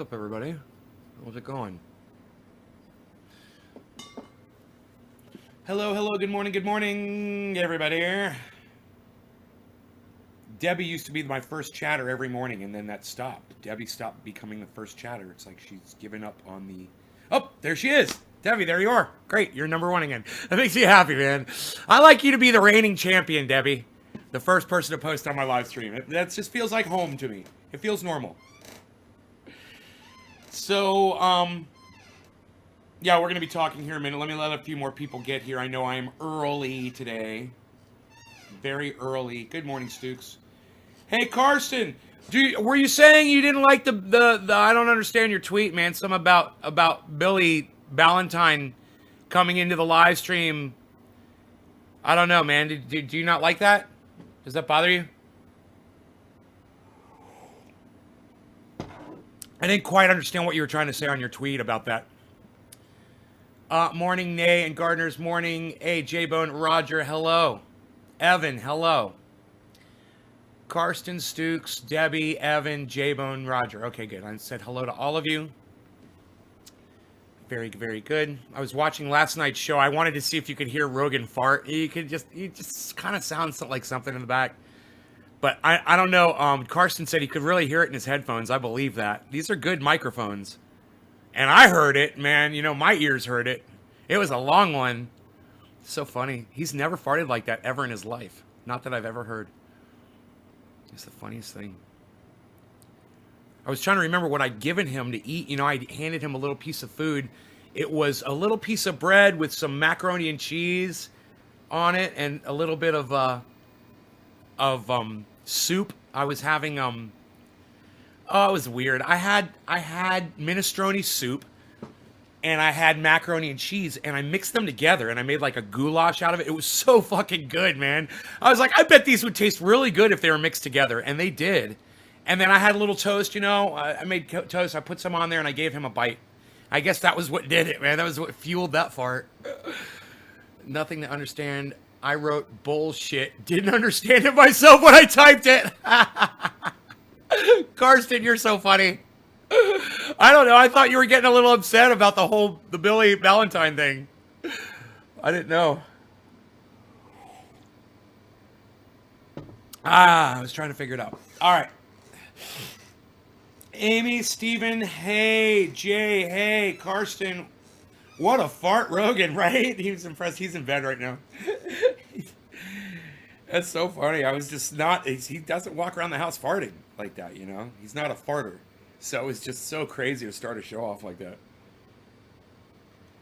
What's up, everybody? How's it going? Hello, good morning, everybody. Debbie used to be my first chatter every morning, and then that stopped. Debbie stopped becoming the first chatter. It's like she's given up on the. Oh, there she is. Debbie, there you are. Great, you're number one again. That makes me happy, man. I like you to be the reigning champion, Debbie. The first person to post on my live stream. That just feels like home to me. It feels normal. So, yeah, we're going to be talking here in a minute. Let me let a few more people get here. I know I am early today. Very early. Good morning, Stooks. Hey, Karsten, were you saying you didn't like the I don't understand your tweet, man. Some about Billy Ballantyne coming into the live stream. I don't know, man. Do you not like that? Does that bother you? I didn't quite understand what you were trying to say on your tweet about that. Morning, Nay and Gardner's morning. Hey, J-Bone, Roger, hello. Evan, hello. Karsten, Stooks, Debbie, Evan, J-Bone, Roger. Okay, good. I said hello to all of you. Very, very good. I was watching last night's show. I wanted to see if you could hear Rogan fart. You just kind of sounds like something in the back. But I don't know. Karsten said he could really hear it in his headphones. I believe that. These are good microphones. And I heard it, man. You know, my ears heard it. It was a long one. So funny. He's never farted like that ever in his life. Not that I've ever heard. It's the funniest thing. I was trying to remember what I'd given him to eat. You know, I handed him a little piece of food. It was a little piece of bread with some macaroni and cheese on it and a little bit of soup. I was having oh, it was weird. I had minestrone soup and I had macaroni and cheese and I mixed them together and I made like a goulash out of it. It was so fucking good, man. I was like, I bet these would taste really good if they were mixed together, and they did. And then I had a little toast, you know. I made toast. I put some on there and I gave him a bite. I guess that was what did it, man. That was what fueled that fart. Nothing to understand. I wrote bullshit. Didn't understand it myself when I typed it. Karsten, you're so funny. I don't know. I thought you were getting a little upset about the Billy Ballantyne thing. I didn't know. I was trying to figure it out. All right. Amy, Steven, hey, Jay, hey, Karsten. What a fart, Rogan, right? He was impressed. He's in bed right now. That's so funny. I was just not, he doesn't walk around the house farting like that, you know? He's not a farter. So it's just so crazy to start a show off like that.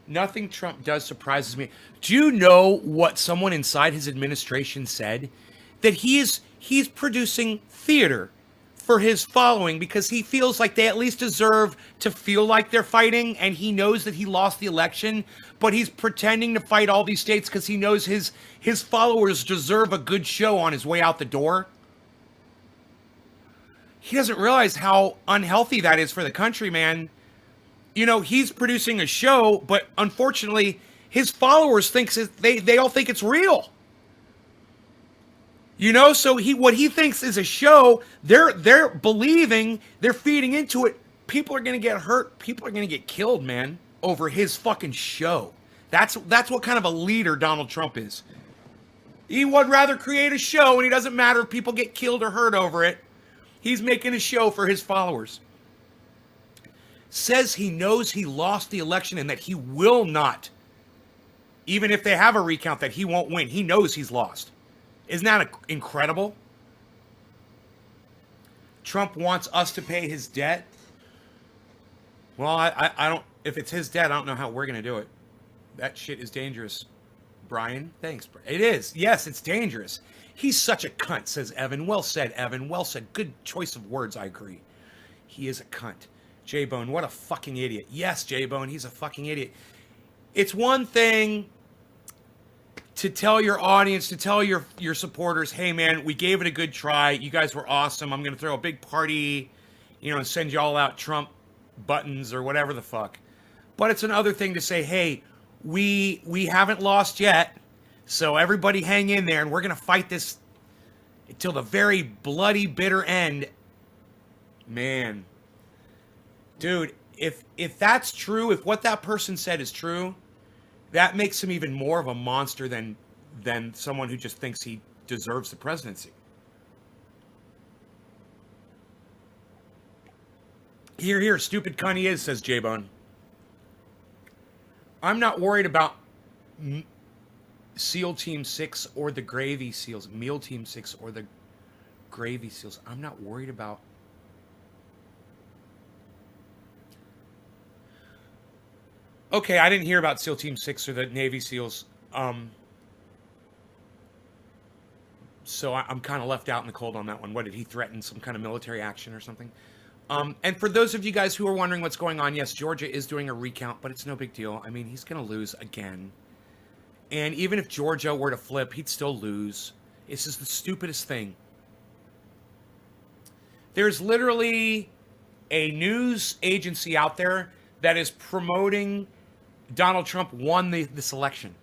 Nothing Trump does surprises me. Do you know what someone inside his administration said? That he's producing theater for his following because he feels like they at least deserve to feel like they're fighting, and he knows that he lost the election, but he's pretending to fight all these states because he knows his followers deserve a good show on his way out the door. He doesn't realize how unhealthy that is for the country, man. You know, he's producing a show, but unfortunately, his followers they all think it's real. You know, so what he thinks is a show, they're believing, they're feeding into it. People are gonna get hurt. People are gonna get killed, man, over his fucking show. That's what kind of a leader Donald Trump is. He would rather create a show, and he doesn't matter if people get killed or hurt over it. He's making a show for his followers. Says he knows he lost the election and that he will not, even if they have a recount, that he won't win. He knows he's lost. Isn't that incredible? Trump wants us to pay his debt. Well, I don't, if it's his debt, I don't know how we're going to do it. That shit is dangerous. Brian, thanks. It is. Yes, it's dangerous. He's such a cunt, says Evan. Well said, Evan. Well said. Good choice of words, I agree. He is a cunt. J-Bone, what a fucking idiot. Yes, J-Bone, he's a fucking idiot. It's one thing to tell your audience, to tell your supporters, hey, man, we gave it a good try. You guys were awesome. I'm going to throw a big party, you know, and send you all out Trump buttons or whatever the fuck. But it's another thing to say, hey, we haven't lost yet, so everybody hang in there, and we're going to fight this until the very bloody, bitter end. Man, Dude, if that's true, if what that person said is true, that makes him even more of a monster than someone who just thinks he deserves the presidency. Here, stupid cunt he is, says J-Bone. I'm not worried about SEAL Team 6 or the Gravy SEALs. Meal Team 6 or the Gravy SEALs. I'm not worried about... Okay, I didn't hear about SEAL Team 6 or the Navy SEALs. So I'm kind of left out in the cold on that one. What, did he threaten some kind of military action or something? And for those of you guys who are wondering what's going on, yes, Georgia is doing a recount, but it's no big deal. I mean, he's going to lose again. And even if Georgia were to flip, he'd still lose. It's just the stupidest thing. There's literally a news agency out there that is promoting Donald Trump won this election.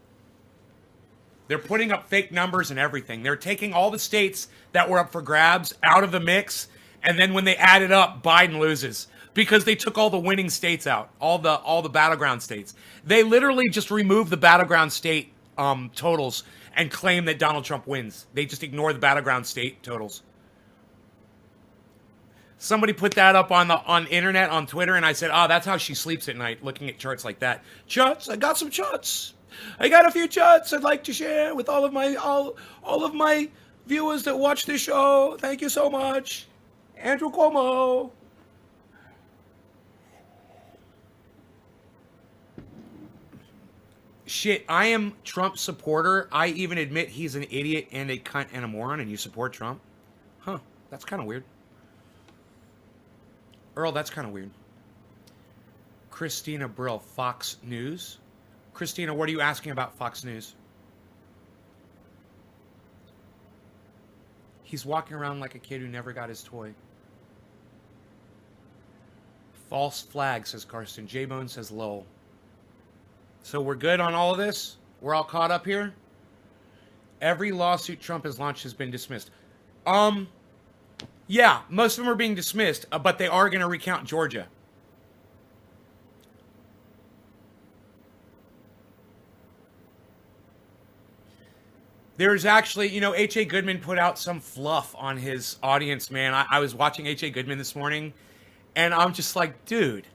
They're putting up fake numbers and everything. They're taking all the states that were up for grabs out of the mix, and then when they add it up, Biden loses because they took all the winning states out, all the battleground states. They literally just remove the battleground state totals and claim that Donald Trump wins. They just ignore the battleground state totals. Somebody put that up on internet, on Twitter, and I said, oh, that's how she sleeps at night, looking at charts like that. Charts, I got some charts. I got a few charts I'd like to share with all of my viewers that watch this show. Thank you so much. Andrew Cuomo. Shit, I am Trump's supporter. I even admit he's an idiot and a cunt and a moron, and you support Trump? Huh, that's kind of weird. Earl, that's kind of weird. Christina Brill, Fox News. Christina, what are you asking about Fox News? He's walking around like a kid who never got his toy. False flag, says Karsten. J-Bone says lol. So we're good on all of this? We're all caught up here? Every lawsuit Trump has launched has been dismissed. Yeah, most of them are being dismissed, but they are going to recount Georgia. There's actually, you know, H.A. Goodman put out some fluff on his audience, man. I was watching H.A. Goodman this morning, and I'm just like, dude.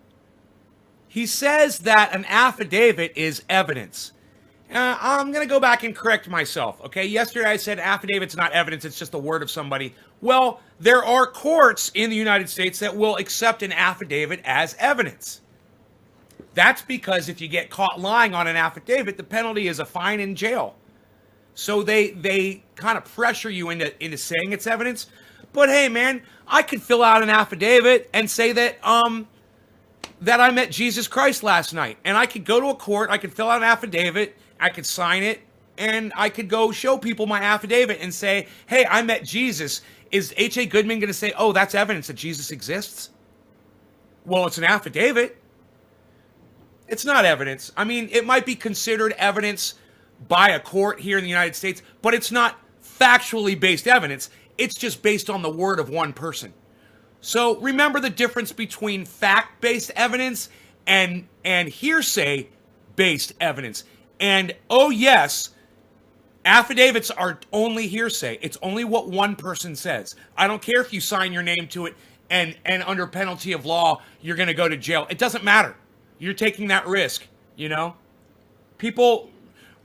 He says that an affidavit is evidence. I'm going to go back and correct myself, okay? Yesterday I said affidavit's not evidence, it's just the word of somebody. Well, there are courts in the United States that will accept an affidavit as evidence. That's because if you get caught lying on an affidavit, the penalty is a fine and jail. So they kind of pressure you into saying it's evidence. But hey, man, I could fill out an affidavit and say that that I met Jesus Christ last night. And I could go to a court, I could fill out an affidavit, I could sign it, and I could go show people my affidavit and say, hey, I met Jesus. Is H.A. Goodman going to say, oh, that's evidence that Jesus exists? Well, it's an affidavit. It's not evidence. I mean, it might be considered evidence by a court here in the United States, but it's not factually based evidence. It's just based on the word of one person. So remember the difference between fact-based evidence and hearsay-based evidence. And oh yes, affidavits are only hearsay. It's only what one person says. I don't care if you sign your name to it and under penalty of law, you're going to go to jail. It doesn't matter. You're taking that risk, you know? People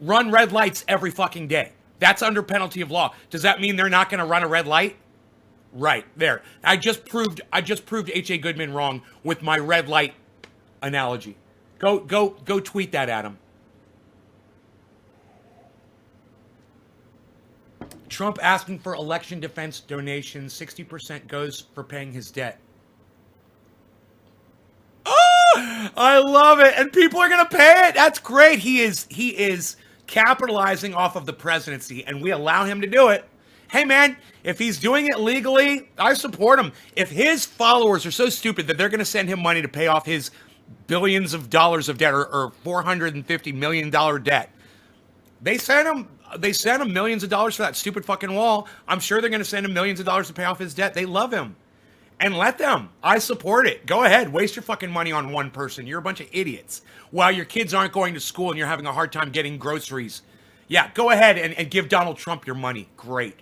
run red lights every fucking day. That's under penalty of law. Does that mean they're not going to run a red light? Right, there. I just proved H.A. Goodman wrong with my red light analogy. Go tweet that at him. Trump asking for election defense donations. 60% goes for paying his debt. Oh, I love it. And people are going to pay it. That's great. He is capitalizing off of the presidency, and we allow him to do it. Hey, man, if he's doing it legally, I support him. If his followers are so stupid that they're going to send him money to pay off his billions of dollars of debt or $450 million debt, they sent him millions of dollars for that stupid fucking wall. I'm sure they're going to send him millions of dollars to pay off his debt. They love him. And let them. I support it. Go ahead. Waste your fucking money on one person. You're a bunch of idiots. While your kids aren't going to school and you're having a hard time getting groceries. Yeah, go ahead and give Donald Trump your money. Great.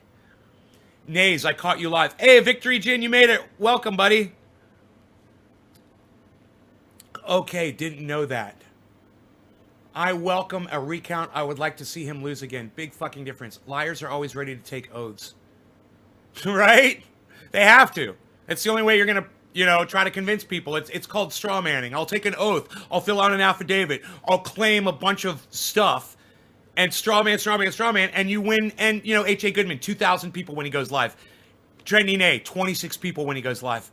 Nays, I caught you live. Hey, Victory Jin, you made it. Welcome, buddy. Okay, didn't know that. I welcome a recount. I would like to see him lose again. Big fucking difference. Liars are always ready to take oaths. Right? They have to. It's the only way you're going to, try to convince people. It's called straw manning. I'll take an oath. I'll fill out an affidavit. I'll claim a bunch of stuff. And straw man, and you win. And, H.A. Goodman, 2,000 people when he goes live. Trending A, 26 people when he goes live.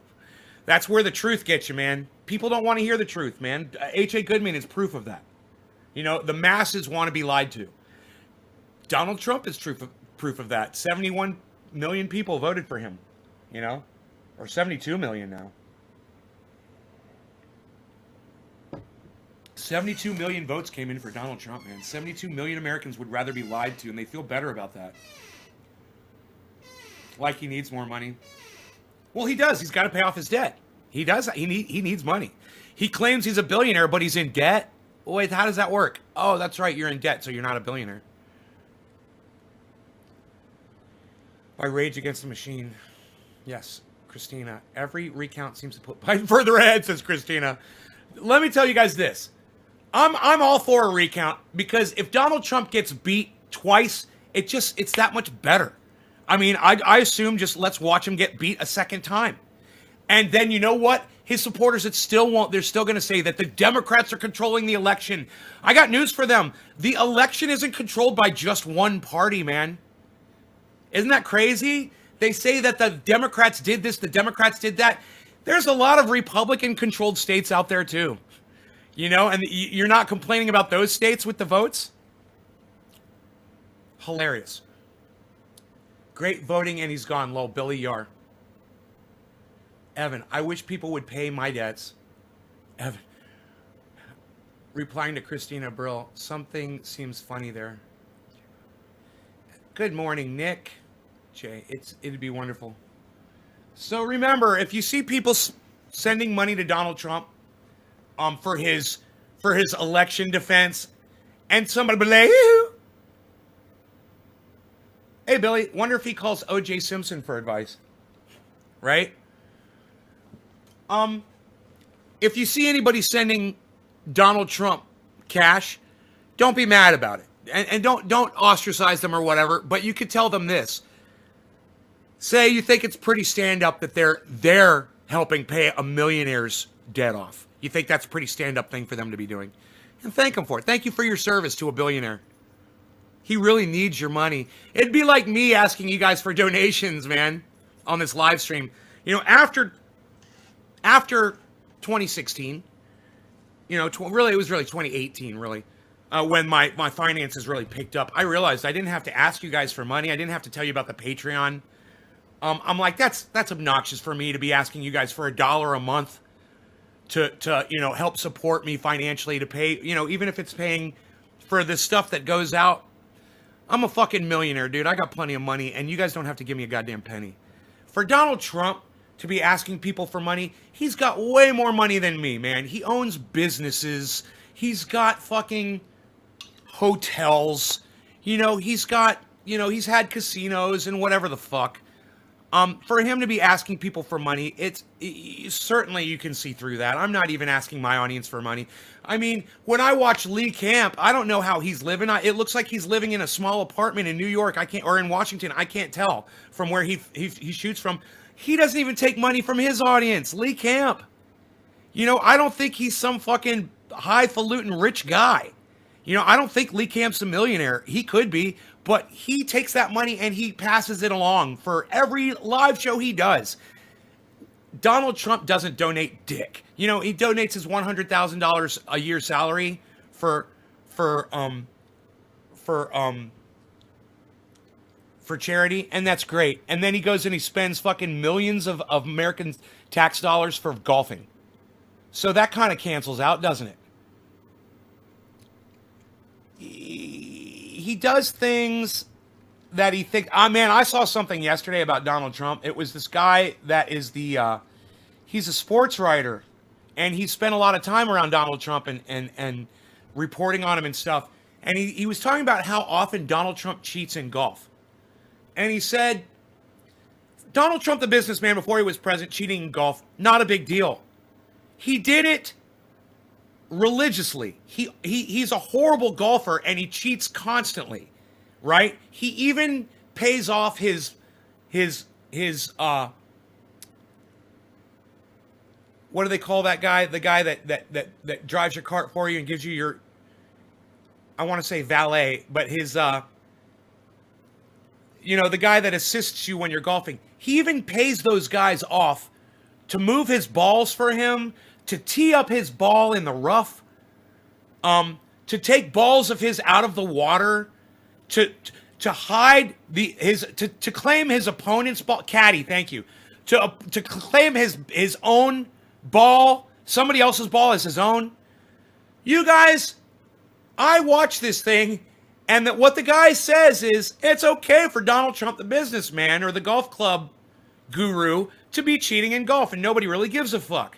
That's where the truth gets you, man. People don't want to hear the truth, man. H.A. Goodman is proof of that. The masses want to be lied to. Donald Trump is proof of that. 71 million people voted for him, or 72 million now. 72 million votes came in for Donald Trump, man. 72 million Americans would rather be lied to, and they feel better about that. Like he needs more money. Well, he does. He's got to pay off his debt. He does. He needs money. He claims he's a billionaire, but he's in debt. Wait, how does that work? Oh, that's right. You're in debt, so you're not a billionaire. I rage against the machine. Yes, Christina. Every recount seems to put Biden further ahead, says Christina. Let me tell you guys this. I'm all for a recount because if Donald Trump gets beat twice, it's that much better. I mean, I assume just let's watch him get beat a second time. And then you know what? His supporters, they're still going to say that the Democrats are controlling the election. I got news for them. The election isn't controlled by just one party, man. Isn't that crazy? They say that the Democrats did this, the Democrats did that. There's a lot of Republican-controlled states out there, too. And you're not complaining about those states with the votes? Hilarious. Great voting, and he's gone. Lol, Billy Yar. Evan, I wish people would pay my debts. Evan. Replying to Christina Brill, something seems funny there. Good morning, Nick. Jay, it'd be wonderful. So remember, if you see people sending money to Donald Trump for his election defense, and somebody be like, hey, Billy, wonder if he calls O.J. Simpson for advice. Right? If you see anybody sending Donald Trump cash, don't be mad about it. And don't ostracize them or whatever, but you could tell them this. Say you think it's pretty stand-up that they're helping pay a millionaire's debt off. You think that's a pretty stand-up thing for them to be doing. And thank them for it. Thank you for your service to a billionaire. He really needs your money. It'd be like me asking you guys for donations, man, on this live stream. After 2016, really, it was really 2018, really, when my finances really picked up. I realized I didn't have to ask you guys for money. I didn't have to tell you about the Patreon. I'm like, that's obnoxious for me to be asking you guys for $1 a month to help support me financially, to pay, even if it's paying for the stuff that goes out. I'm a fucking millionaire, dude. I got plenty of money, and you guys don't have to give me a goddamn penny. For Donald Trump to be asking people for money, he's got way more money than me, man. He owns businesses. He's got fucking hotels. He's got, he's had casinos and whatever the fuck. For him to be asking people for money, certainly you can see through that. I'm not even asking my audience for money. I mean, when I watch Lee Camp, I don't know how he's living. It looks like he's living in a small apartment in New York. Or in Washington. I can't tell from where he shoots from. He doesn't even take money from his audience. Lee Camp. I don't think he's some fucking highfalutin rich guy. I don't think Lee Camp's a millionaire. He could be. But he takes that money and he passes it along for every live show he does. Donald Trump doesn't donate dick. He donates his $100,000 a year salary for charity, and that's great. And then he goes and he spends fucking millions of American tax dollars for golfing. So that kind of cancels out, doesn't it? He does things that he thinks. Man, I saw something yesterday about Donald Trump. It was this guy that is the He's a sports writer, and he spent a lot of time around Donald Trump and reporting on him and stuff. And he was talking about how often Donald Trump cheats in golf. And he said, Donald Trump, the businessman, before he was president, cheating in golf, not a big deal. He did it religiously. He's a horrible golfer, and he cheats constantly, right? He even pays off his what do they call that guy? The guy that drives your cart for you and gives you your, I want to say valet, but his the guy that assists you when you're golfing. He even pays those guys off to move his balls for him, to tee up his ball in the rough, to take balls of his out of the water, to hide to claim his opponent's ball. Caddy, thank you. To claim his own ball, somebody else's ball as his own. You guys, I watch this thing, and that what the guy says is it's okay for Donald Trump, the businessman or the golf club guru, to be cheating in golf, and nobody really gives a fuck.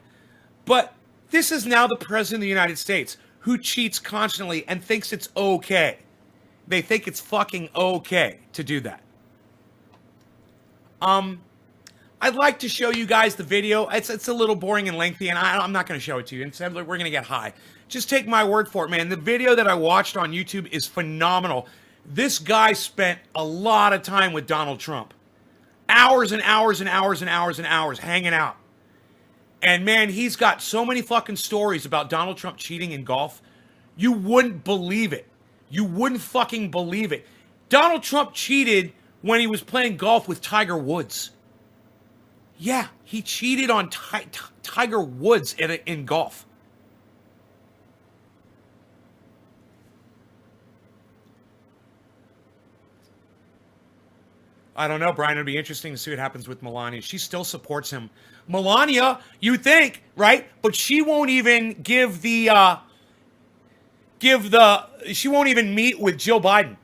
But this is now the president of the United States who cheats constantly and thinks it's okay. They think it's fucking okay to do that. I'd like to show you guys the video. It's a little boring and lengthy, and I'm not going to show it to you. Instead, we're going to get high. Just take my word for it, man. The video that I watched on YouTube is phenomenal. This guy spent a lot of time with Donald Trump. Hours and hours and hours and hours and hours hanging out. And man, he's got so many fucking stories about Donald Trump cheating in golf. You wouldn't believe it. You wouldn't fucking believe it. Donald Trump cheated when he was playing golf with Tiger Woods. Yeah, he cheated on Tiger Woods in golf. I don't know, Brian. It'd be interesting to see what happens with Melania. She still supports him. Melania, you think, right? But she won't even she won't even meet with Joe Biden.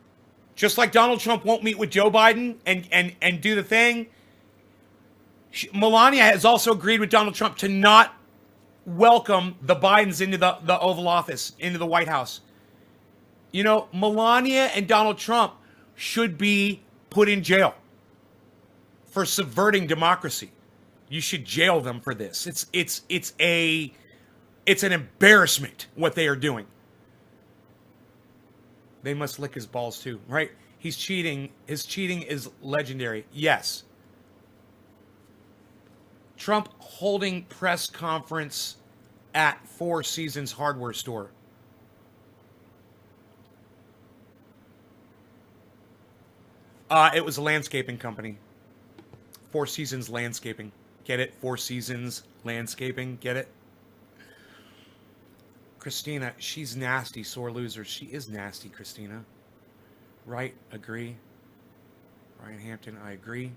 Just like Donald Trump won't meet with Joe Biden and do the thing. Melania has also agreed with Donald Trump to not welcome the Bidens into the Oval Office, into the White House. Melania and Donald Trump should be put in jail for subverting democracy. You should jail them for this. It's an embarrassment what they are doing. They must lick his balls too, right? He's cheating. His cheating is legendary. Yes. Trump holding press conference at Four Seasons hardware store. It was a landscaping company. Four Seasons Landscaping. Get it? Four Seasons Landscaping. Get it? Christina, she's nasty, sore loser. She is nasty, Christina. Right? Agree. Ryan Hampton, I agree.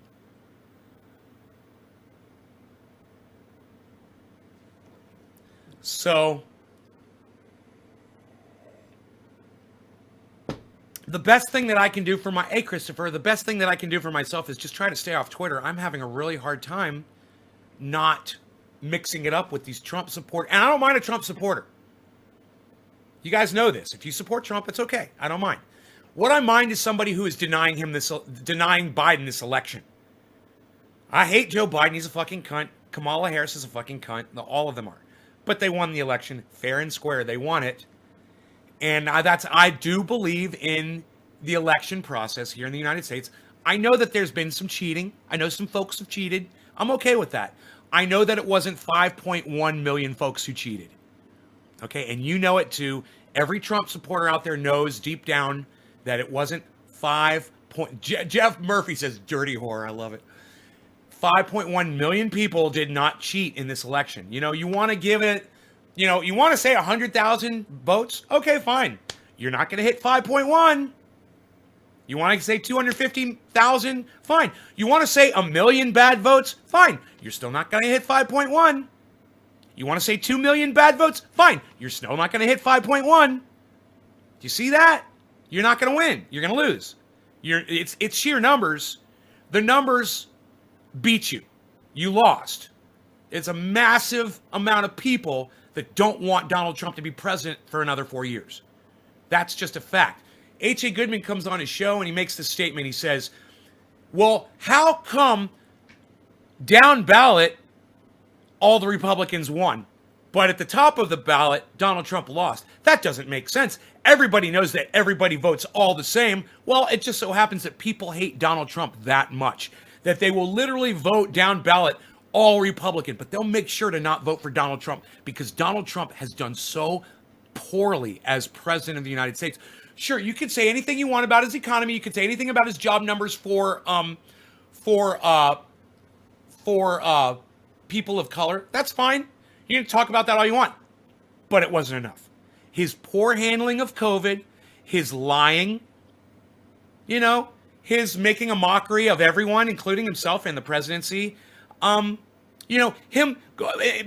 So, the best thing that I can do for Christopher, the best thing that I can do for myself is just try to stay off Twitter. I'm having a really hard time not mixing it up with these Trump support. And I don't mind a Trump supporter. You guys know this. If you support Trump, it's okay. I don't mind. What I mind is somebody who is denying Biden this election. I hate Joe Biden. He's a fucking cunt. Kamala Harris is a fucking cunt. All of them are. But they won the election fair and square. They won it. And I do believe in the election process here in the United States. I know that there's been some cheating. I know some folks have cheated. I'm okay with that. I know that it wasn't 5.1 million folks who cheated. Okay, and you know it too. Every Trump supporter out there knows deep down that it wasn't Jeff Murphy says, dirty whore. I love it. 5.1 million people did not cheat in this election. You want to give it, you want to say 100,000 votes? Okay, fine. You're not going to hit 5.1. You want to say 250,000? Fine. You want to say 1 million bad votes? Fine. You're still not going to hit 5.1. You want to say 2 million bad votes? Fine. You're still not going to hit 5.1. Do you see that? You're not going to win. You're going to lose. It's sheer numbers. The numbers beat you. You lost. It's a massive amount of people that don't want Donald Trump to be president for another 4 years. That's just a fact. H.A. Goodman comes on his show and he makes this statement. He says, well, how come down ballot all the Republicans won, but at the top of the ballot, Donald Trump lost? That doesn't make sense. Everybody knows that everybody votes all the same. Well, it just so happens that people hate Donald Trump that much that they will literally vote down ballot all Republican, but they'll make sure to not vote for Donald Trump because Donald Trump has done so poorly as president of the United States. Sure, you can say anything you want about his economy. You can say anything about his job numbers for people of color. That's fine. You can talk about that all you want, but it wasn't enough. His poor handling of COVID, his lying, his making a mockery of everyone, including himself and the presidency. Him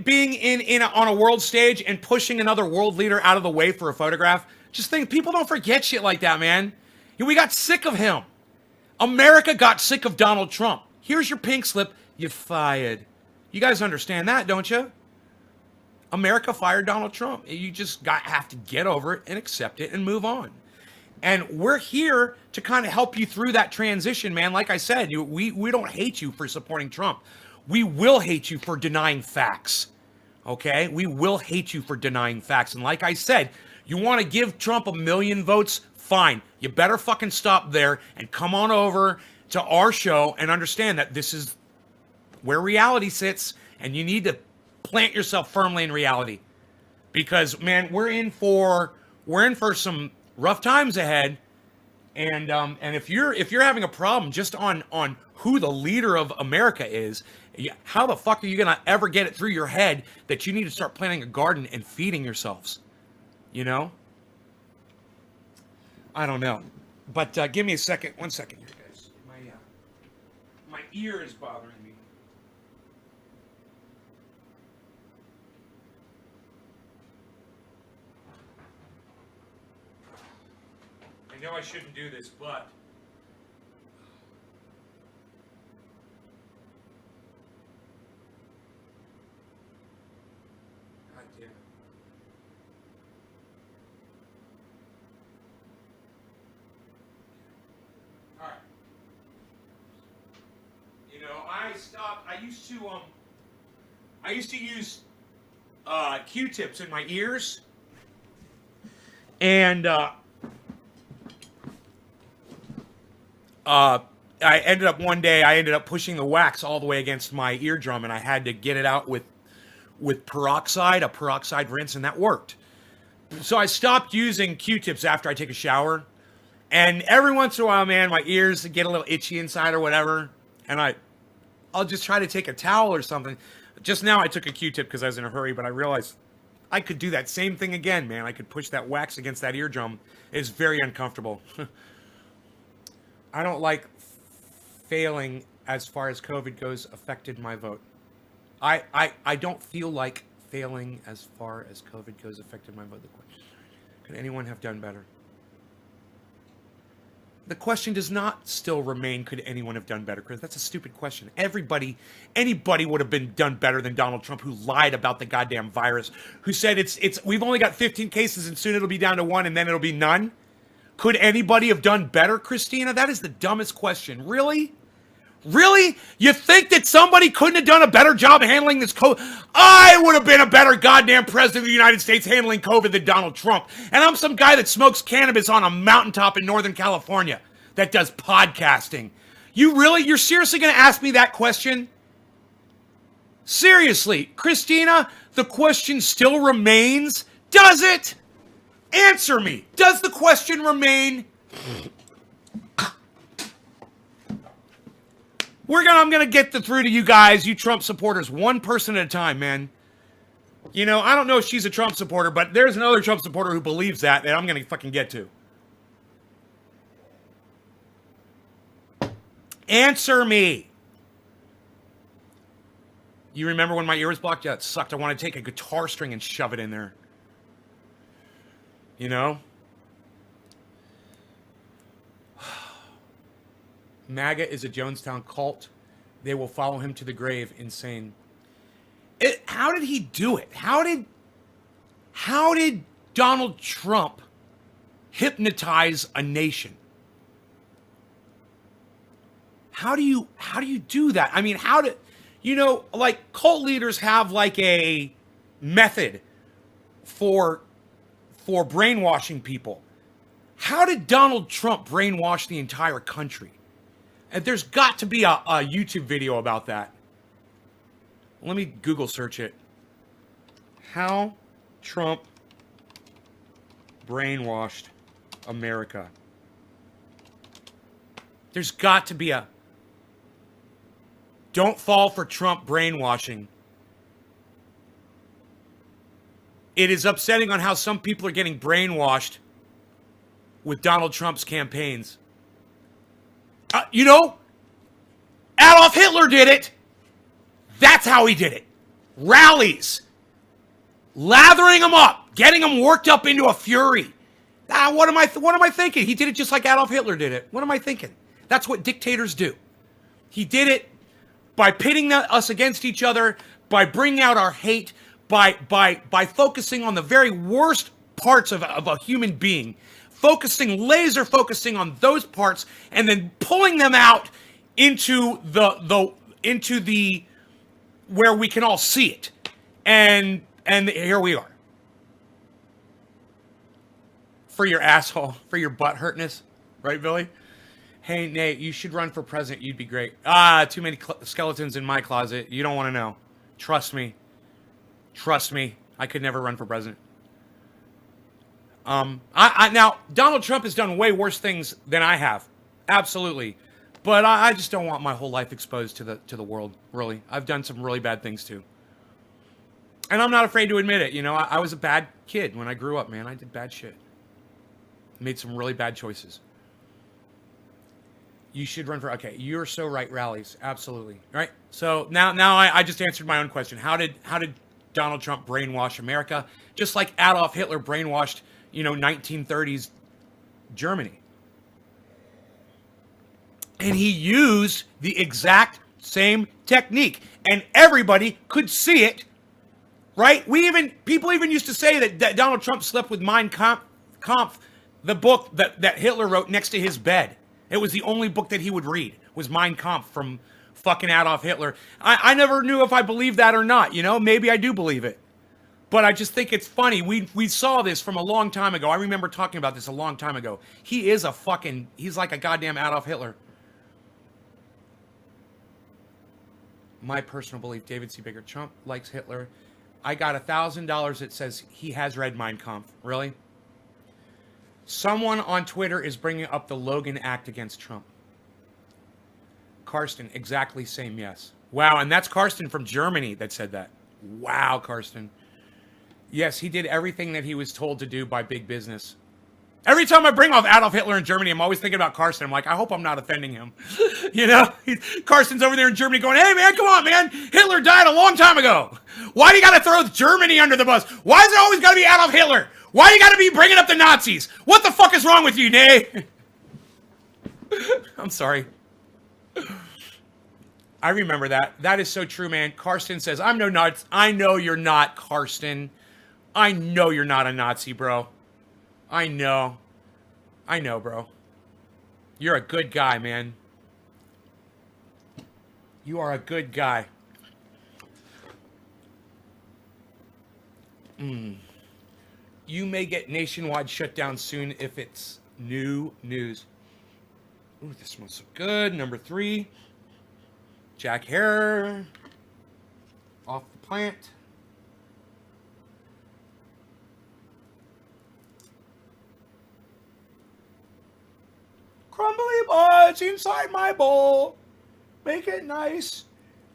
being on a world stage and pushing another world leader out of the way for a photograph. Just think, people don't forget shit like that, man. We got sick of him. America got sick of Donald Trump. Here's your pink slip. You're fired. You guys understand that, don't you? America fired Donald Trump. You just have to get over it and accept it and move on. And we're here to kind of help you through that transition, man. Like I said, we don't hate you for supporting Trump. We will hate you for denying facts. Okay? We will hate you for denying facts. And like I said, you want to give Trump 1 million votes? Fine. You better fucking stop there and come on over to our show and understand that this is where reality sits, and you need to plant yourself firmly in reality. Because, man, we're in for some rough times ahead. And if you're having a problem just on who the leader of America is, how the fuck are you gonna ever get it through your head that you need to start planting a garden and feeding yourselves? I don't know. But give me a second. 1 second here, guys. My ear is bothering me. I know I shouldn't do this, but God damn it. All right. I used to use Q-tips in my ears, and I ended up pushing the wax all the way against my eardrum, and I had to get it out with a peroxide rinse, and that worked. So I stopped using Q-tips after I take a shower, and every once in a while, man, my ears get a little itchy inside or whatever, and I'll just try to take a towel or something. Just now I took a Q-tip because I was in a hurry, but I realized I could do that same thing again, man. I could push that wax against that eardrum. It's very uncomfortable. I don't like failing as far as COVID goes affected my vote. I don't feel like failing as far as COVID goes affected my vote. Could anyone have done better? The question does not still remain, could anyone have done better, Chris? That's a stupid question. Anybody would have been done better than Donald Trump, who lied about the goddamn virus, who said we've only got 15 cases and soon it'll be down to 1 and then it'll be none. Could anybody have done better, Christina? That is the dumbest question. Really? Really? You think that somebody couldn't have done a better job handling this COVID? I would have been a better goddamn president of the United States handling COVID than Donald Trump. And I'm some guy that smokes cannabis on a mountaintop in Northern California that does podcasting. You're seriously going to ask me that question? Seriously, Christina, the question still remains, does it? Answer me. Does the question remain? I'm going to get through to you guys, you Trump supporters, one person at a time, man. I don't know if she's a Trump supporter, but there's another Trump supporter who believes that I'm going to fucking get to. Answer me. You remember when my ear was blocked? Yeah, it sucked. I want to take a guitar string and shove it in there. MAGA is a Jonestown cult. They will follow him to the grave, insane. How did he do it? How did Donald Trump hypnotize a nation? How do you do that? I mean, like cult leaders have like a method for brainwashing people. How did Donald Trump brainwash the entire country? And there's got to be a YouTube video about that. Let me Google search it. How Trump brainwashed America. There's got to be a... Don't fall for Trump brainwashing. It is upsetting on how some people are getting brainwashed with Donald Trump's campaigns. Adolf Hitler did it. That's how he did it. Rallies. Lathering them up. Getting them worked up into a fury. What am I thinking? He did it just like Adolf Hitler did it. What am I thinking? That's what dictators do. He did it by pitting us against each other, by bringing out our hate, by focusing on the very worst parts of a human being, laser focusing on those parts, and then pulling them out into the where we can all see it. And here we are. For your butt hurtness, right, Billy? Hey, Nate, you should run for president. You'd be great. Too many skeletons in my closet. You don't want to know. Trust me. I could never run for president. Now, Donald Trump has done way worse things than I have. Absolutely. But I just don't want my whole life exposed to the world, really. I've done some really bad things, too. And I'm not afraid to admit it. I was a bad kid when I grew up, man. I did bad shit. Made some really bad choices. You should run for... Okay, you're so right, rallies. Absolutely. All right? So now I just answered my own question. How did Donald Trump brainwash America? Just like Adolf Hitler brainwashed, 1930s Germany. And he used the exact same technique. And everybody could see it, right? People even used to say that Donald Trump slept with Mein Kampf, the book that Hitler wrote, next to his bed. It was the only book that he would read, was Mein Kampf from fucking Adolf Hitler. I never knew if I believed that or not, Maybe I do believe it. But I just think it's funny. We saw this from a long time ago. I remember talking about this a long time ago. He's like a goddamn Adolf Hitler. My personal belief, David C. Baker, Trump likes Hitler. I got $1,000 that says he has read Mein Kampf. Really? Someone on Twitter is bringing up the Logan Act against Trump. Karsten, exactly same, yes. Wow, and that's Karsten from Germany that said that. Wow, Karsten. Yes, he did everything that he was told to do by big business. Every time I bring off Adolf Hitler in Germany, I'm always thinking about Karsten. I'm like, I hope I'm not offending him. Karsten's over there in Germany going, hey, man, come on, man. Hitler died a long time ago. Why do you got to throw Germany under the bus? Why is it always got to be Adolf Hitler? Why you got to be bringing up the Nazis? What the fuck is wrong with you, Nay? I'm sorry. I remember that. That is so true, man. Karsten says, I'm no Nazi. I know you're not, Karsten. I know you're not a Nazi, bro. I know, bro. You're a good guy, man. You are a good guy. You may get nationwide shutdown soon if it's new news. Ooh, this smells so good. Number 3. Jack Herer. Off the plant. Crumbly buds inside my bowl. Make it nice.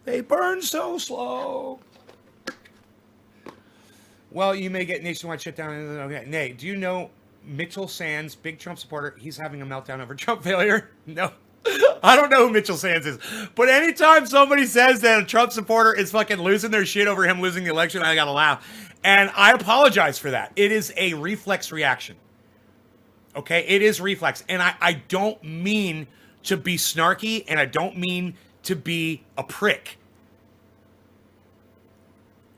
They burn so slow. Well, you may get nationwide shutdown. Okay. Nay, do you know Mitchell Sands, big Trump supporter? He's having a meltdown over Trump failure. No. I don't know who Mitchell Sands is. But anytime somebody says that a Trump supporter is fucking losing their shit over him losing the election, I gotta laugh. And I apologize for that. It is a reflex reaction. Okay? It is reflex. And I don't mean to be snarky, and I don't mean to be a prick.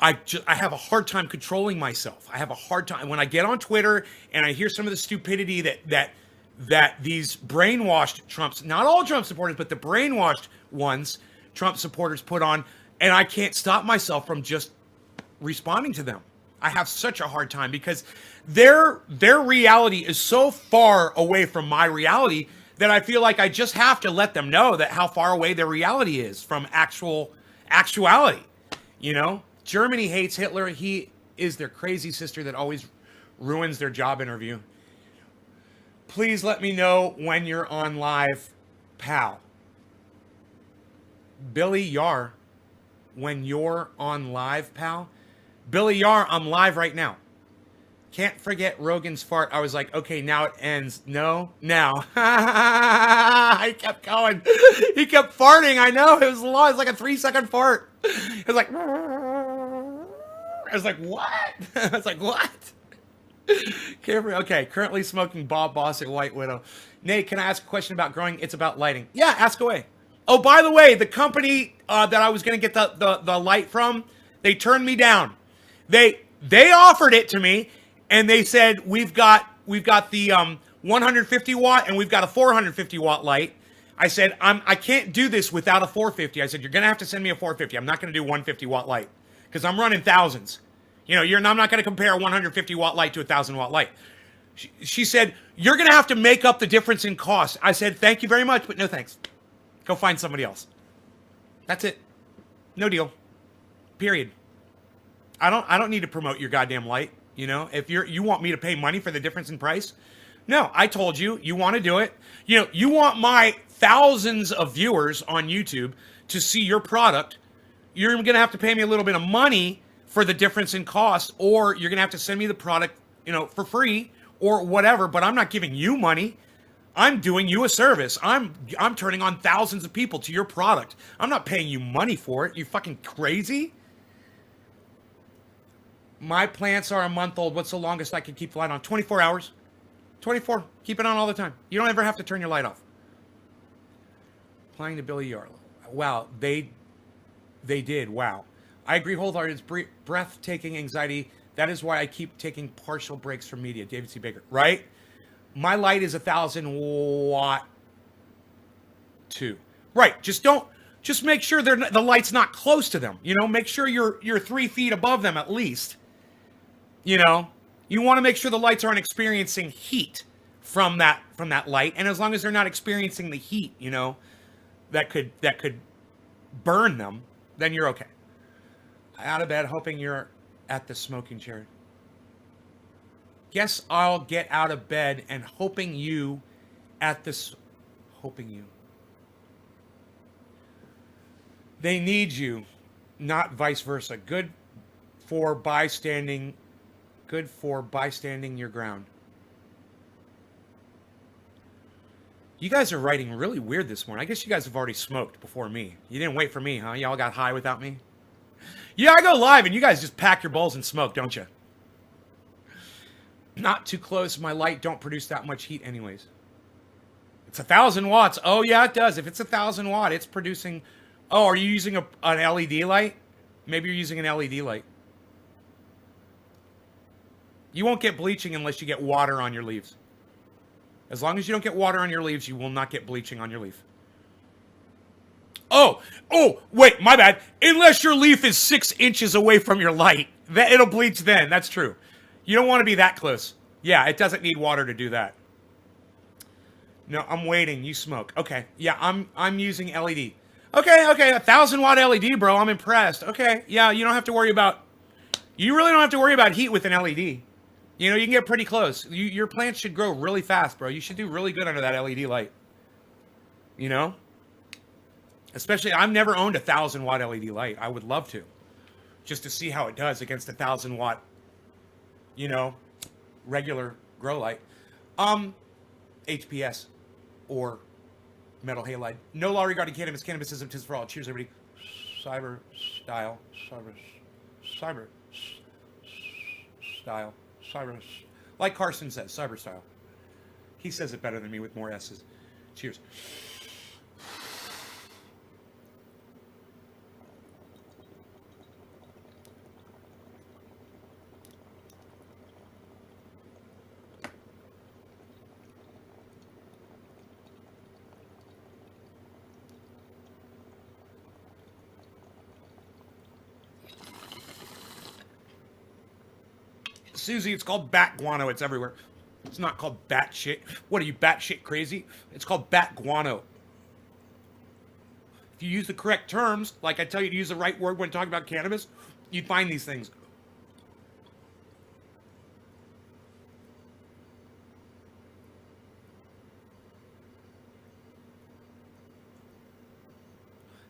I have a hard time controlling myself. I have a hard time when I get on Twitter and I hear some of the stupidity that these brainwashed Trumps, not all Trump supporters, but the brainwashed ones, Trump supporters put on, and I can't stop myself from just responding to them. I have such a hard time because their reality is so far away from my reality that I feel like I just have to let them know that how far away their reality is from actuality. You know, Germany hates Hitler. He is their crazy sister that always ruins their job interview. Please let me know when you're on live, pal. Billy Yar, when you're on live, pal. Billy Yar, I'm live right now. Can't forget Rogan's fart. I was like, okay, now it ends. No, now. I kept going. He kept farting. I know. It was long. It was like a 3-second fart. It was like, I was like, what? I was like, what? Okay, currently smoking Bob Boss at White Widow. Nate, can I ask a question about growing? It's about lighting. Yeah, ask away. Oh, by the way, the company that I was going to get the light from, they turned me down. They offered it to me, and they said we've got the 150 watt and we've got a 450 watt light. I said I can't do this without a 450. I said you're gonna have to send me a 450. I'm not gonna do 150 watt light because I'm running thousands. You know, I'm not gonna compare a 150 watt light to a 1,000 watt light. She said you're gonna have to make up the difference in cost. I said thank you very much, but no thanks. Go find somebody else. That's it. No deal. Period. I don't need to promote your goddamn light. You know, if you want me to pay money for the difference in price, no, I told you, you want to do it. You know, you want my thousands of viewers on YouTube to see your product. You're going to have to pay me a little bit of money for the difference in cost, or you're going to have to send me the product, you know, for free or whatever, but I'm not giving you money. I'm doing you a service. I'm turning on thousands of people to your product. I'm not paying you money for it. You fucking crazy? My plants are a month old. What's the longest I can keep the light on? 24 hours. 24. Keep it on all the time. You don't ever have to turn your light off. Playing to Billy Yarlow. Wow, they did. Wow. I agree wholeheartedly. It's breathtaking anxiety. That is why I keep taking partial breaks from media. David C. Baker. Right? My light is 1,000 watt too. Right. Just make sure the light's not close to them. You know, make sure you're 3 feet above them at least. You know, you want to make sure the lights aren't experiencing heat from that light, and as long as they're not experiencing the heat, you know, that could burn them, then you're okay. Out of bed, hoping you're at the smoking chair. Guess I'll get out of bed and hoping you. They need you, not vice versa. Good for bystanding your ground. You guys are writing really weird this morning. I guess you guys have already smoked before me. You didn't wait for me, huh? Y'all got high without me? Yeah, I go live and you guys just pack your bowls and smoke, don't you? Not too close. My light don't produce that much heat anyways. It's 1,000 watts. Oh, yeah, it does. If it's 1,000 watt, it's producing... Oh, are you using an LED light? Maybe you're using an LED light. You won't get bleaching unless you get water on your leaves. As long as you don't get water on your leaves, you will not get bleaching on your leaf. Oh, wait, my bad. Unless your leaf is 6 inches away from your light. It'll bleach then. That's true. You don't want to be that close. Yeah, it doesn't need water to do that. No, I'm waiting. You smoke. Okay. Yeah, I'm using LED. Okay, 1,000 watt LED, bro. I'm impressed. Okay, yeah, you don't have to worry about... You really don't have to worry about heat with an LED. You know, you can get pretty close. Your plants should grow really fast, bro. You should do really good under that LED light. You know? Especially, I've never owned a 1,000 watt LED light. I would love to. Just to see how it does against a 1,000 watt, you know, regular grow light. HPS or metal halide. No law regarding cannabis. Cannabisism tis for all. Cheers, everybody. Cyber style. Like Carson says, cyber style. He says it better than me with more S's. Cheers. Susie, it's called bat guano. It's everywhere. It's not called bat shit. What are you, bat shit crazy? It's called bat guano. If you use the correct terms, like I tell you to use the right word when talking about cannabis, you'd find these things.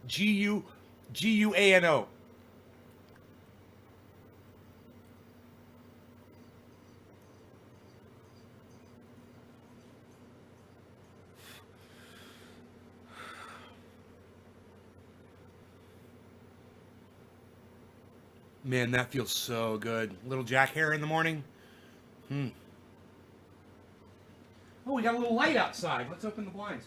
Guano. Man, that feels so good. Little Jack hair in the morning. Oh, we got a little light outside. Let's open the blinds.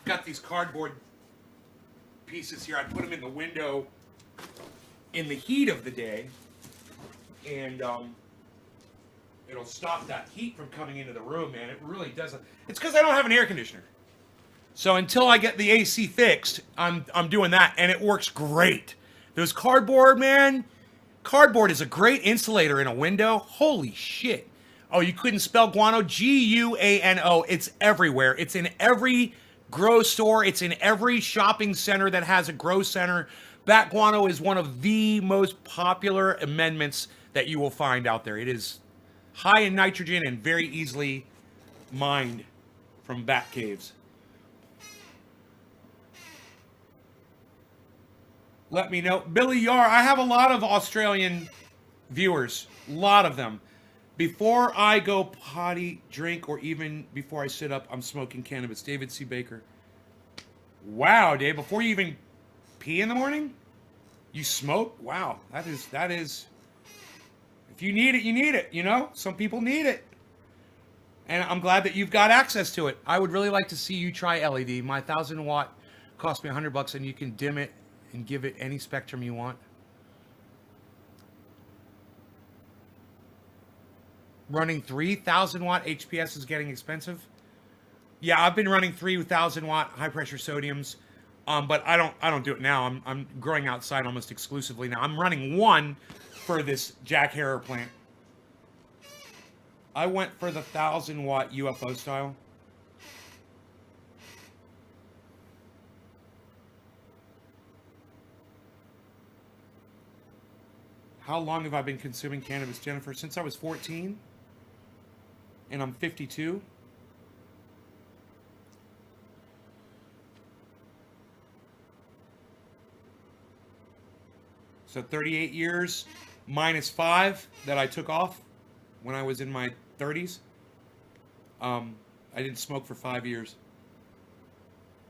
Got these cardboard pieces here. I put them in the window in the heat of the day, and it'll stop that heat from coming into the room, man. It really doesn't. It's because I don't have an air conditioner. So until I get the AC fixed, I'm doing that, and it works great. Those cardboard, man. Cardboard is a great insulator in a window. Holy shit. Oh, you couldn't spell guano? Guano. It's everywhere. It's in every grow store. It's in every shopping center that has a grow center. Bat guano is one of the most popular amendments that you will find out there. It is high in nitrogen and very easily mined from bat caves. Let me know. Billy Yar, I have a lot of Australian viewers. A lot of them. Before I go potty, drink, or even before I sit up, I'm smoking cannabis. David C. Baker. Wow, Dave. Before you even pee in the morning? You smoke? Wow. That is... If you need it, you need it. You know? Some people need it. And I'm glad that you've got access to it. I would really like to see you try LED. My 1,000 watt cost me $100 and you can dim it and give it any spectrum you want. Running 3,000 watt HPS is getting expensive. Yeah, I've been running 3,000 watt high pressure sodiums, but I don't do it now. I'm growing outside almost exclusively now. I'm running one for this Jack Harrer plant. I went for the 1,000 watt UFO style. How long have I been consuming cannabis, Jennifer? Since I was 14. And I'm 52. So 38 years minus 5 that I took off when I was in my 30s. I didn't smoke for 5 years.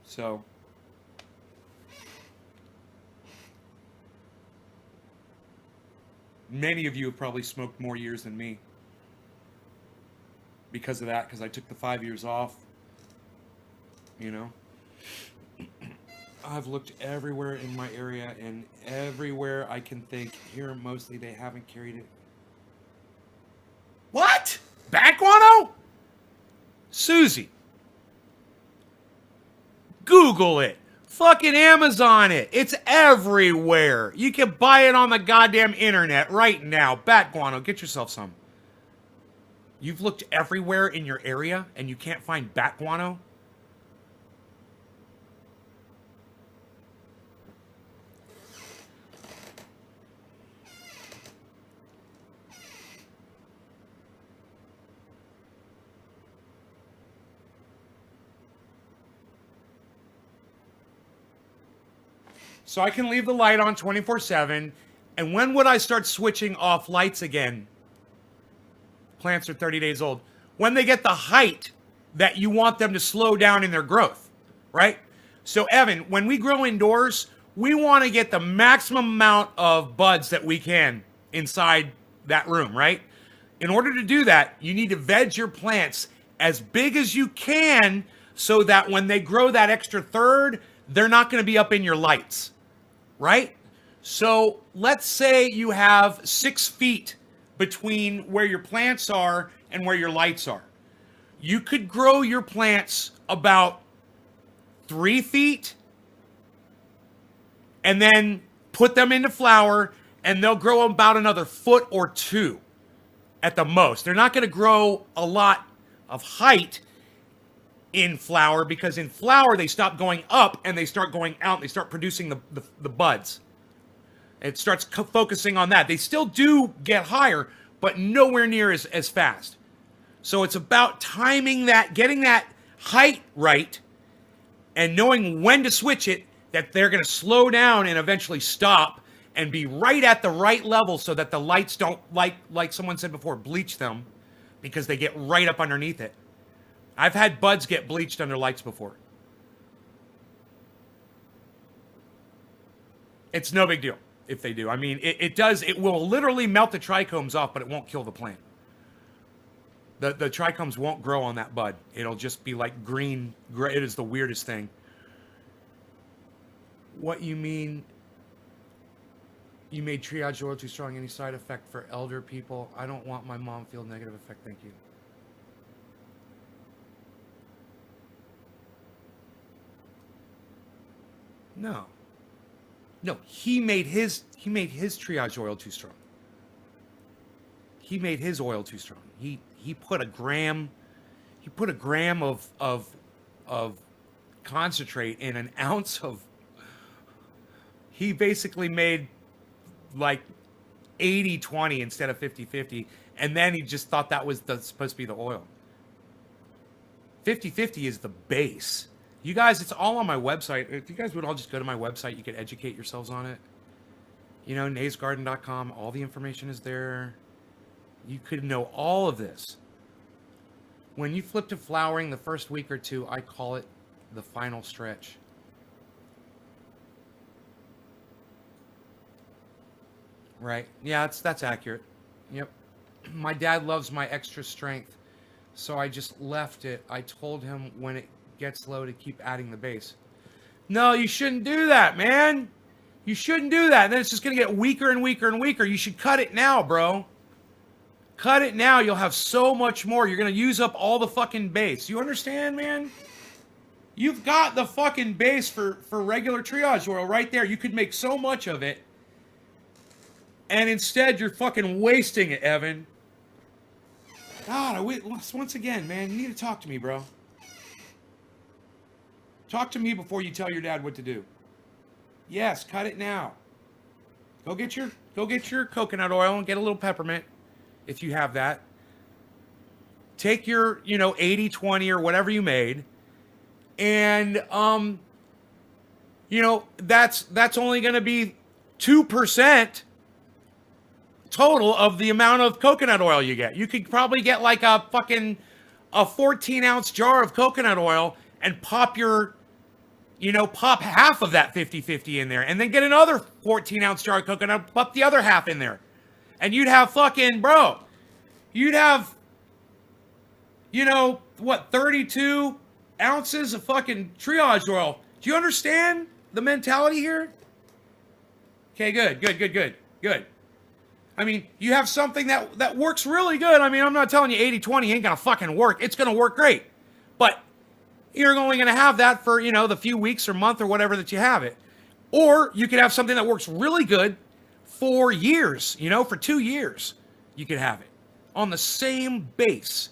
So many of you have probably smoked more years than me because of that, because I took the 5 years off, you know. I've looked everywhere in my area, and everywhere I can think. Here, mostly, they haven't carried it. What? Bat guano? Susie. Google it. Fucking Amazon it. It's everywhere. You can buy it on the goddamn internet right now. Bat guano. Get yourself some. You've looked everywhere in your area, and you can't find bat guano? So I can leave the light on 24/7. And when would I start switching off lights again? Plants are 30 days old. When they get the height that you want them to slow down in their growth, right? So Evan, when we grow indoors, we want to get the maximum amount of buds that we can inside that room, right? In order to do that, you need to veg your plants as big as you can so that when they grow that extra third, they're not going to be up in your lights, right? So let's say you have 6 feet between where your plants are and where your lights are. You could grow your plants about 3 feet and then put them into flower, and they'll grow about another foot or 2 at the most. They're not going to grow a lot of height in flower, because in flower they stop going up and they start going out and they start producing the buds. It starts focusing on that. They still do get higher, but nowhere near as fast. So it's about timing that, getting that height right, and knowing when to switch it, that they're going to slow down and eventually stop and be right at the right level so that the lights don't, like someone said before, bleach them, because they get right up underneath it. I've had buds get bleached under lights before. It's no big deal if they do. I mean, it will literally melt the trichomes off, but it won't kill the plant. The trichomes won't grow on that bud. It'll just be like green. It is the weirdest thing. What you mean? You made triage oil too strong. Any side effect for elder people? I don't want my mom to feel negative effect. Thank you. No. No, he made his triage oil too strong. He made his oil too strong. He put a gram of concentrate in an ounce of. He basically made like 80-20 instead of 50-50, and then he just thought that was supposed to be the oil. 50-50 is the base. You guys, it's all on my website. If you guys would all just go to my website, you could educate yourselves on it. You know, naysgarden.com, all the information is there. You could know all of this. When you flip to flowering the first week or two, I call it the final stretch. Right. Yeah, that's accurate. Yep. My dad loves my extra strength, so I just left it. I told him when it gets low to keep adding the base. No, you shouldn't do that, man. You shouldn't do that. Then it's just going to get weaker and weaker and weaker. You should cut it now, bro. Cut it now. You'll have so much more. You're going to use up all the fucking base. You understand, man? You've got the fucking base for regular triage oil right there. You could make so much of it. And instead, you're fucking wasting it, Evan. God, once again, man, you need to talk to me, bro. Talk to me before you tell your dad what to do. Yes, cut it now. Go get your coconut oil and get a little peppermint, if you have that. Take your, 80-20 or whatever you made, and that's only going to be 2% total of the amount of coconut oil you get. You could probably get like a 14-ounce jar of coconut oil and pop half of that 50-50 in there, and then get another 14-ounce jar of coconut, pop the other half in there. And you'd have you'd have, 32 ounces of fucking triage oil. Do you understand the mentality here? Okay, good. I mean, you have something that works really good. I mean, I'm not telling you 80-20 ain't gonna fucking work. It's gonna work great. But you're only gonna have that for, the few weeks or month or whatever that you have it. Or you could have something that works really good for years, for 2 years. You could have it on the same base.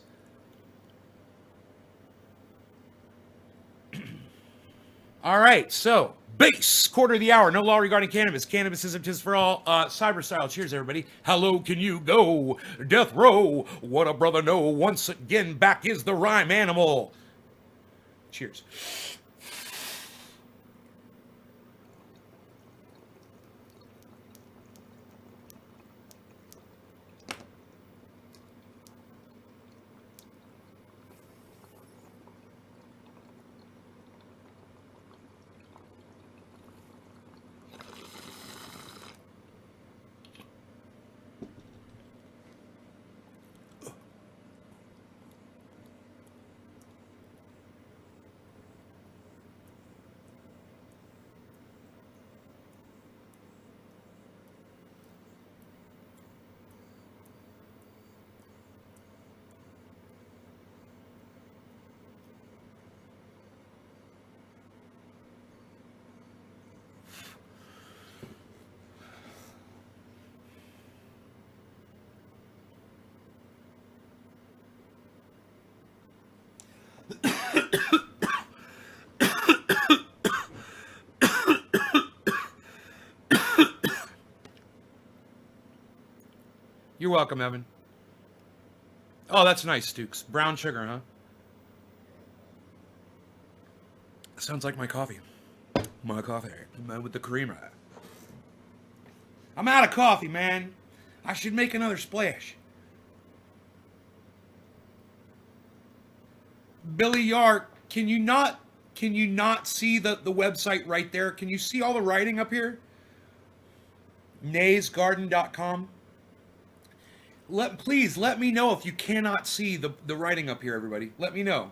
All right, so base, quarter of the hour. No law regarding cannabis. Cannabis isn't just for all. Cyber style. Cheers, everybody. How low can you go? Death row. What a brother know. Once again, back is the rhyme animal. Cheers. You're welcome, Evan. Oh, that's nice, Stukes. Brown sugar, huh? Sounds like my coffee. My coffee. With the creamer. I'm out of coffee, man. I should make another splash. Billy Yar, can you not see the website right there? Can you see all the writing up here? naysgarden.com. Please let me know if you cannot see the writing up here, everybody. Let me know.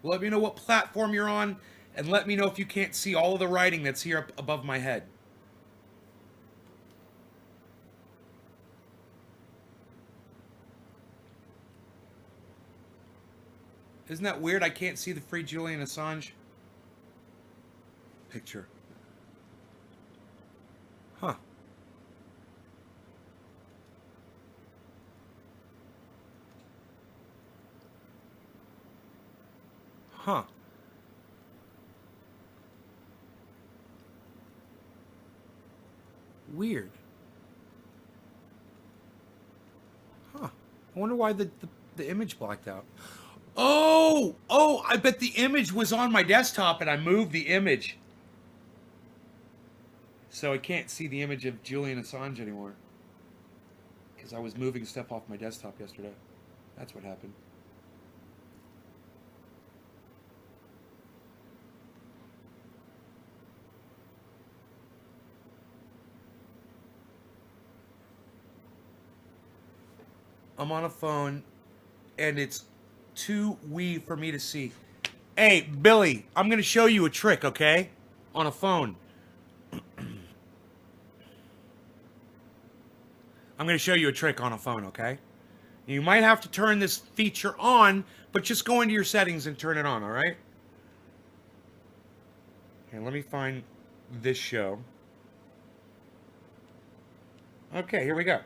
Let me know what platform you're on, and let me know if you can't see all of the writing that's here up above my head. Isn't that weird? I can't see the free Julian Assange picture. Huh. Huh. Weird. Huh. I wonder why the image blacked out. Oh, I bet the image was on my desktop and I moved the image. So I can't see the image of Julian Assange anymore. Because I was moving stuff off my desktop yesterday. That's what happened. I'm on a phone and it's too wee for me to see. Hey, Billy, I'm going to show you a trick, okay? On a phone. I'm going to show you a trick on a phone, okay? You might have to turn this feature on, but just go into your settings and turn it on, all right? Here, let me find this show. Okay, here we go.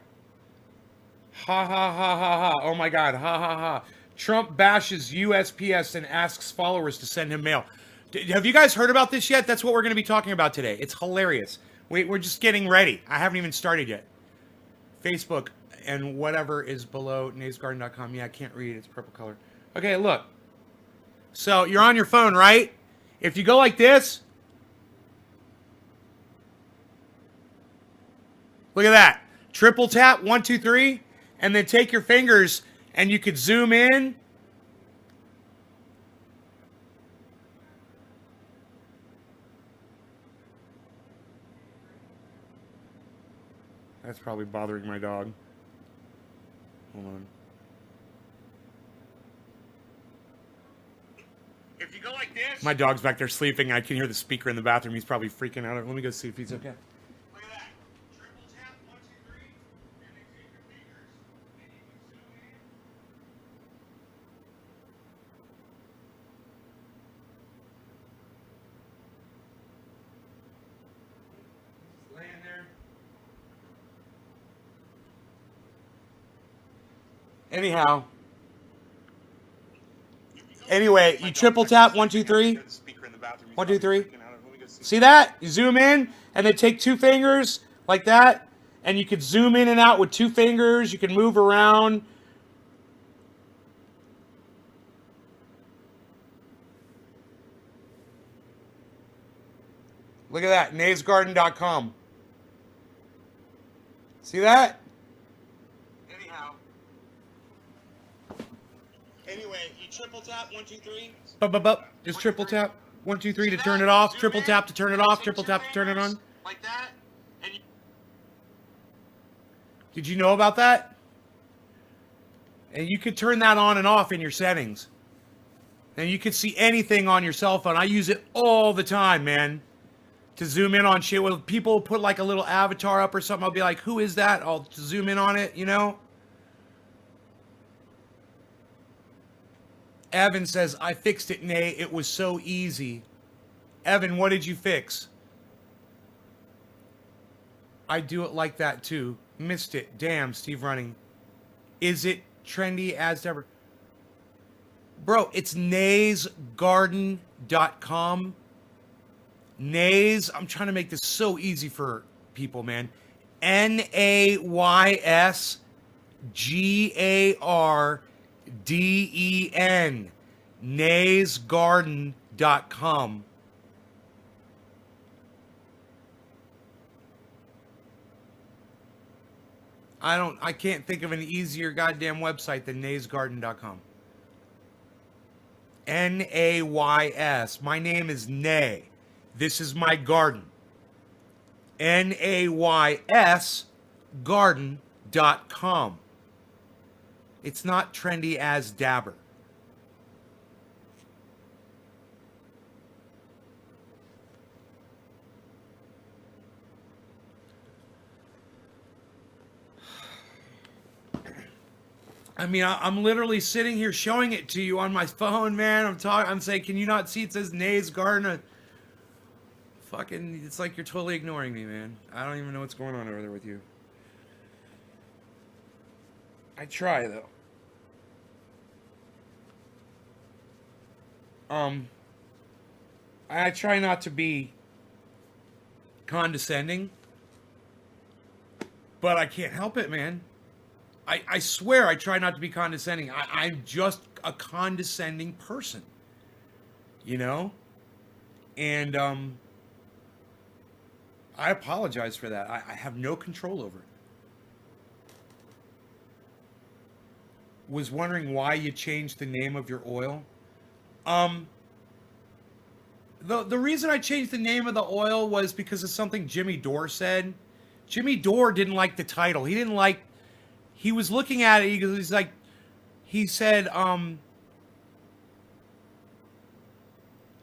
Ha ha ha ha ha. Oh my God, ha ha ha. Trump bashes USPS and asks followers to send him mail. Have you guys heard about this yet? That's what we're going to be talking about today. It's hilarious. We're just getting ready. I haven't even started yet. Facebook and whatever is below naysgarden.com. Yeah, I can't read. It's purple color. Okay, look. So you're on your phone, right? If you go like this. Look at that. Triple tap, 1, 2, 3. And then take your fingers and you could zoom in. That's probably bothering my dog. Hold on. If you go like this. My dog's back there sleeping. I can hear the speaker in the bathroom. He's probably freaking out. Let me go see if he's okay. Look at that. Triple tap, 1, 2, 3. And then take your fingers. And you can zoom in. Just laying there. Anyhow. Anyway, you triple tap, 1, 2, 3. 1, 2, 3. See that? You zoom in and then take 2 fingers like that. And you could zoom in and out with 2 fingers. You can move around. Look at that, naysgarden.com. See that? Anyhow. Anyway, you triple tap, 1, 2, 3. Just triple tap, 1, 2, 3 to turn it off. Triple tap to turn it off. Triple tap to turn it on. Like that. Did you know about that? And you could turn that on and off in your settings. And you could see anything on your cell phone. I use it all the time, man. To zoom in on shit. When people put like a little avatar up or something, I'll be like, who is that? I'll zoom in on it, you know? Evan says, I fixed it, Nay. It was so easy. Evan, what did you fix? I do it like that too. Missed it. Damn, Steve Running. Is it trendy as ever? Bro, it's naysgarden.com. Nays, I'm trying to make this so easy for people, man. NAYSGARDEN. Naysgarden.com. I can't think of an easier goddamn website than naysgarden.com. Nays. My name is Nay. This is my garden. Nays garden.com. It's not trendy as dabber. I mean, I'm literally sitting here showing it to you on my phone, man. I'm saying, can you not see it says Nays Garden? Fucking, it's like you're totally ignoring me, man. I don't even know what's going on over there with you. I try, though. I try not to be condescending, but I can't help it, man. I swear I try not to be condescending. I'm just a condescending person, you know? And I apologize for that. I have no control over it. Was wondering why you changed the name of your oil. Um, the reason I changed the name of the oil was because of something Jimmy Dore said. Jimmy Dore didn't like the title. He didn't like. He was looking at it. He's like, he said,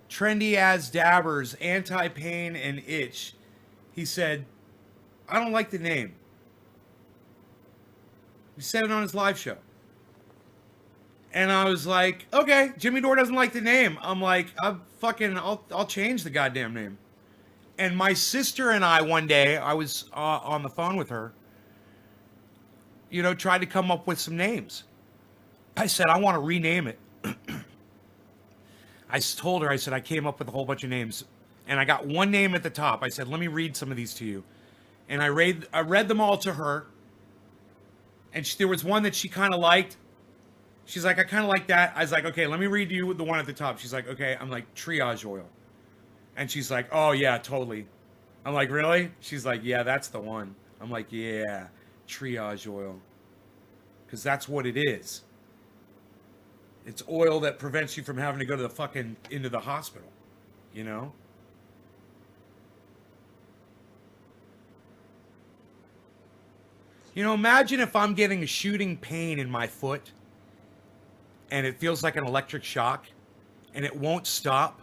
trendy as dabbers, anti-pain and itch. He said, I don't like the name. He said it on his live show. And I was like, okay, Jimmy Dore doesn't like the name. I'm like, I'll change the goddamn name. And my sister and I, one day, I was on the phone with her, you know, tried to come up with some names. I said, I want to rename it. I told her, I said, I came up with a whole bunch of names. And I got one name at the top. I said, let me read some of these to you. And I read them all to her. And there was one that she kind of liked. She's like, I kind of like that. I was like, okay, let me read you the one at the top. She's like, okay. I'm like, triage oil. And she's like, oh, yeah, totally. I'm like, really? She's like, yeah, that's the one. I'm like, yeah, triage oil. Because that's what it is. It's oil that prevents you from having to go to into the hospital, you know? You know, imagine if I'm getting a shooting pain in my foot and it feels like an electric shock and it won't stop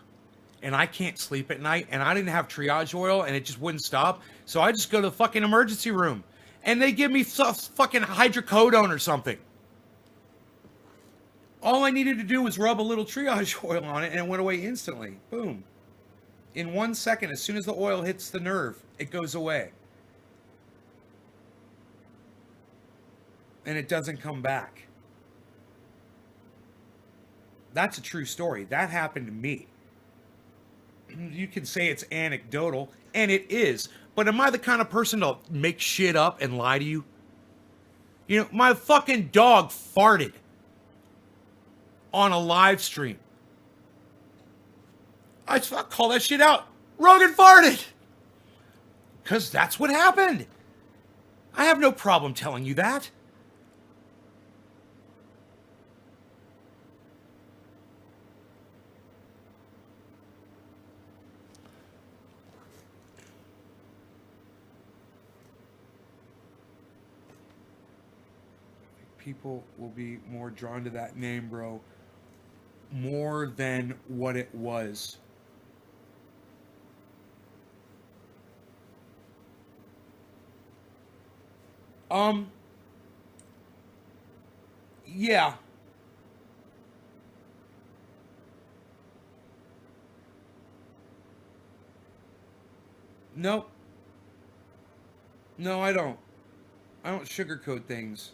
and I can't sleep at night and I didn't have triage oil and it just wouldn't stop. So I just go to the fucking emergency room and they give me fucking hydrocodone or something. All I needed to do was rub a little triage oil on it and it went away instantly. Boom. In 1 second, as soon as the oil hits the nerve, it goes away. And it doesn't come back. That's a true story. That happened to me. You can say it's anecdotal, and it is. But am I the kind of person to make shit up and lie to you? You know, my fucking dog farted on a live stream. I call that shit out. Rogan farted. Because that's what happened. I have no problem telling you that. People will be more drawn to that name, bro, more than what it was. Yeah. Nope. No, I don't. I don't sugarcoat things.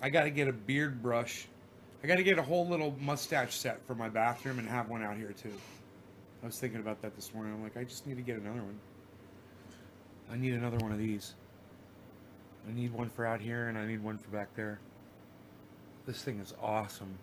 I got to get a beard brush. I got to get a whole little mustache set for my bathroom and have one out here too. I was thinking about that this morning. I'm like, I just need to get another one. I need another one of these. I need one for out here and I need one for back there. This thing is awesome.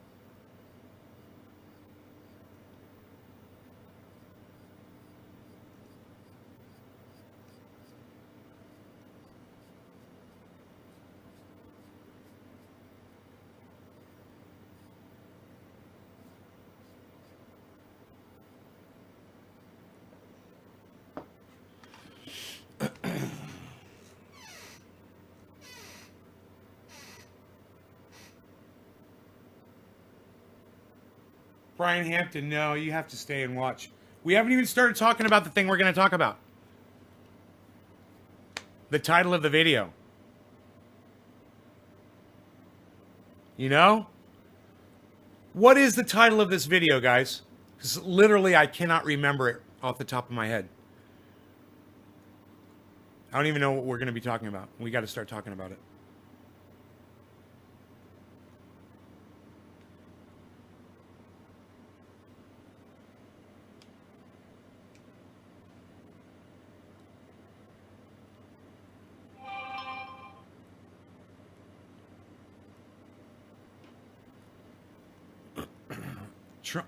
Brian Hampton, no, you have to stay and watch. We haven't even started talking about the thing we're going to talk about. The title of the video. You know? What is the title of this video, guys? Because literally I cannot remember it off the top of my head. I don't even know what we're going to be talking about. We got to start talking about it.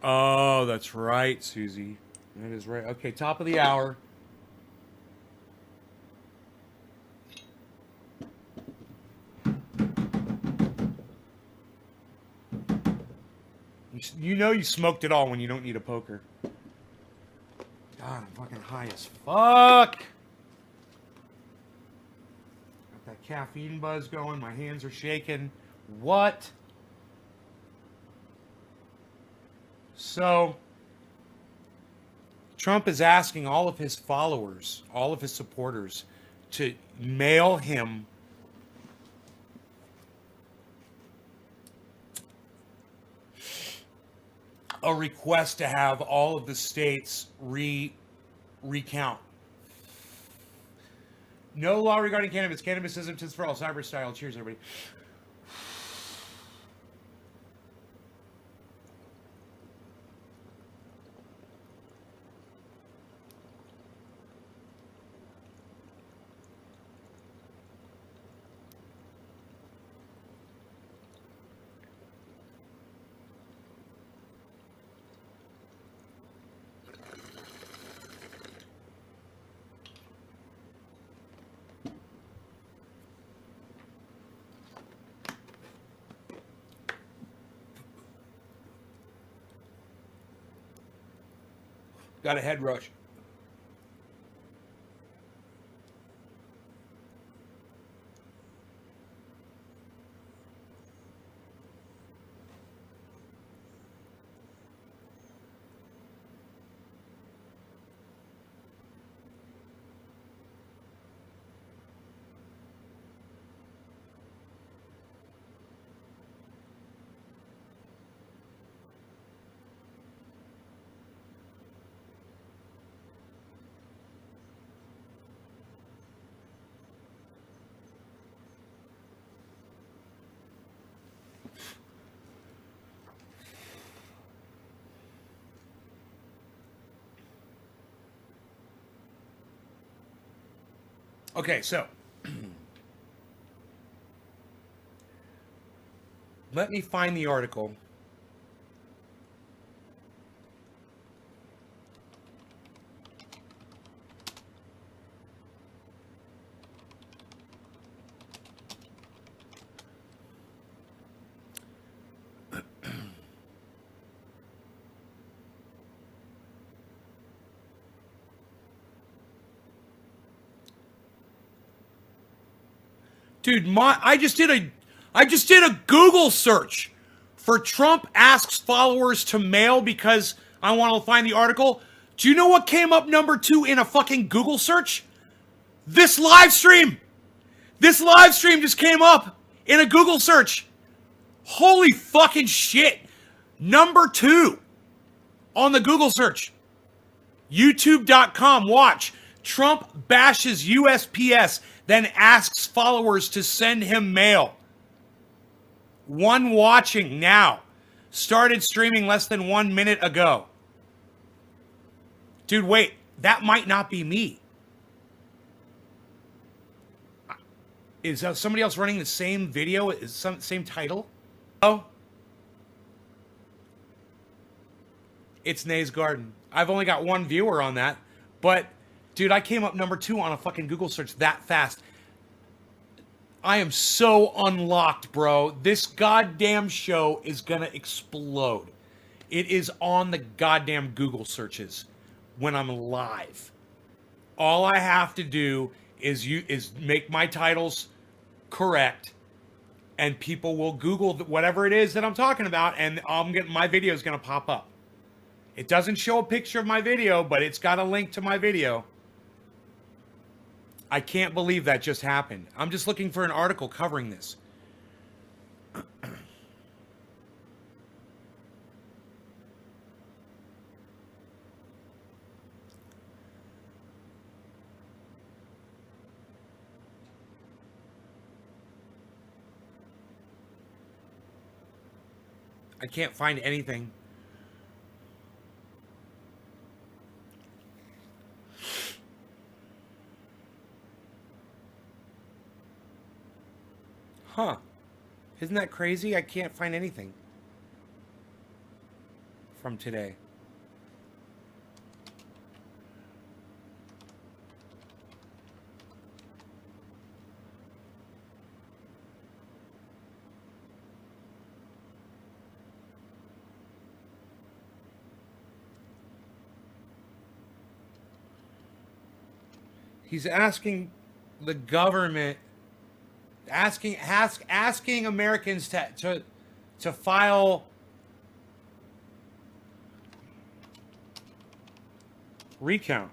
Oh, that's right, Susie. That is right. Okay, top of the hour. You know you smoked it all when you don't need a poker. God, I'm fucking high as fuck. Got that caffeine buzz going. My hands are shaking. What? So, Trump is asking all of his followers, all of his supporters, to mail him a request to have all of the states recount. No law regarding cannabis. Cannabis isn't just for all. Cyber style. Cheers, everybody. Got a head rush. Okay, so let me find the article. Dude, I just did a Google search for Trump asks followers to mail because I want to find the article. Do you know what came up number 2 in a fucking Google search? This live stream. This live stream just came up in a Google search. Holy fucking shit. Number 2 on the Google search. YouTube.com. Watch. Trump bashes USPS, then asks followers to send him mail. One watching now. Started streaming less than 1 minute ago. Dude, wait. That might not be me. Is somebody else running the same video? Is same title? Oh. It's Nay's Garden. I've only got one viewer on that. But, dude, I came up number 2 on a fucking Google search that fast. I am so unlocked, bro. This goddamn show is gonna explode. It is on the goddamn Google searches when I'm live. All I have to do is make my titles correct, and people will Google whatever it is that I'm talking about, and my video is gonna pop up. It doesn't show a picture of my video, but it's got a link to my video. I can't believe that just happened. I'm just looking for an article covering this. I can't find anything. Huh. Isn't that crazy? I can't find anything from today. He's asking the government, asking Americans to file recount.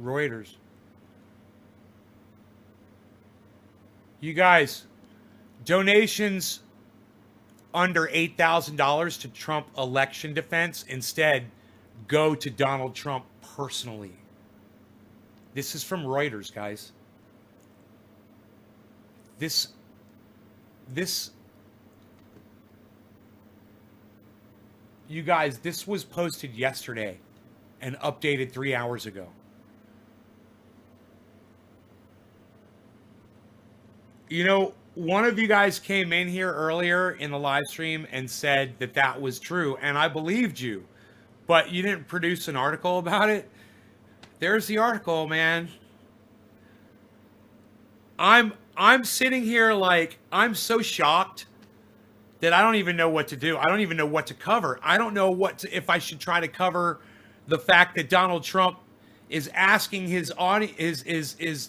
Reuters. You guys, donations under $8,000 to Trump election defense instead go to Donald Trump personally. This is from Reuters, guys. This you guys, this was posted yesterday and updated 3 hours ago. You know, one of you guys came in here earlier in the live stream and said that that was true, and I believed you, but you didn't produce an article about it. There's the article, man. I'm sitting here like, I'm so shocked that I don't even know what to do. I don't even know what to cover. I don't know if I should try to cover the fact that Donald Trump is asking his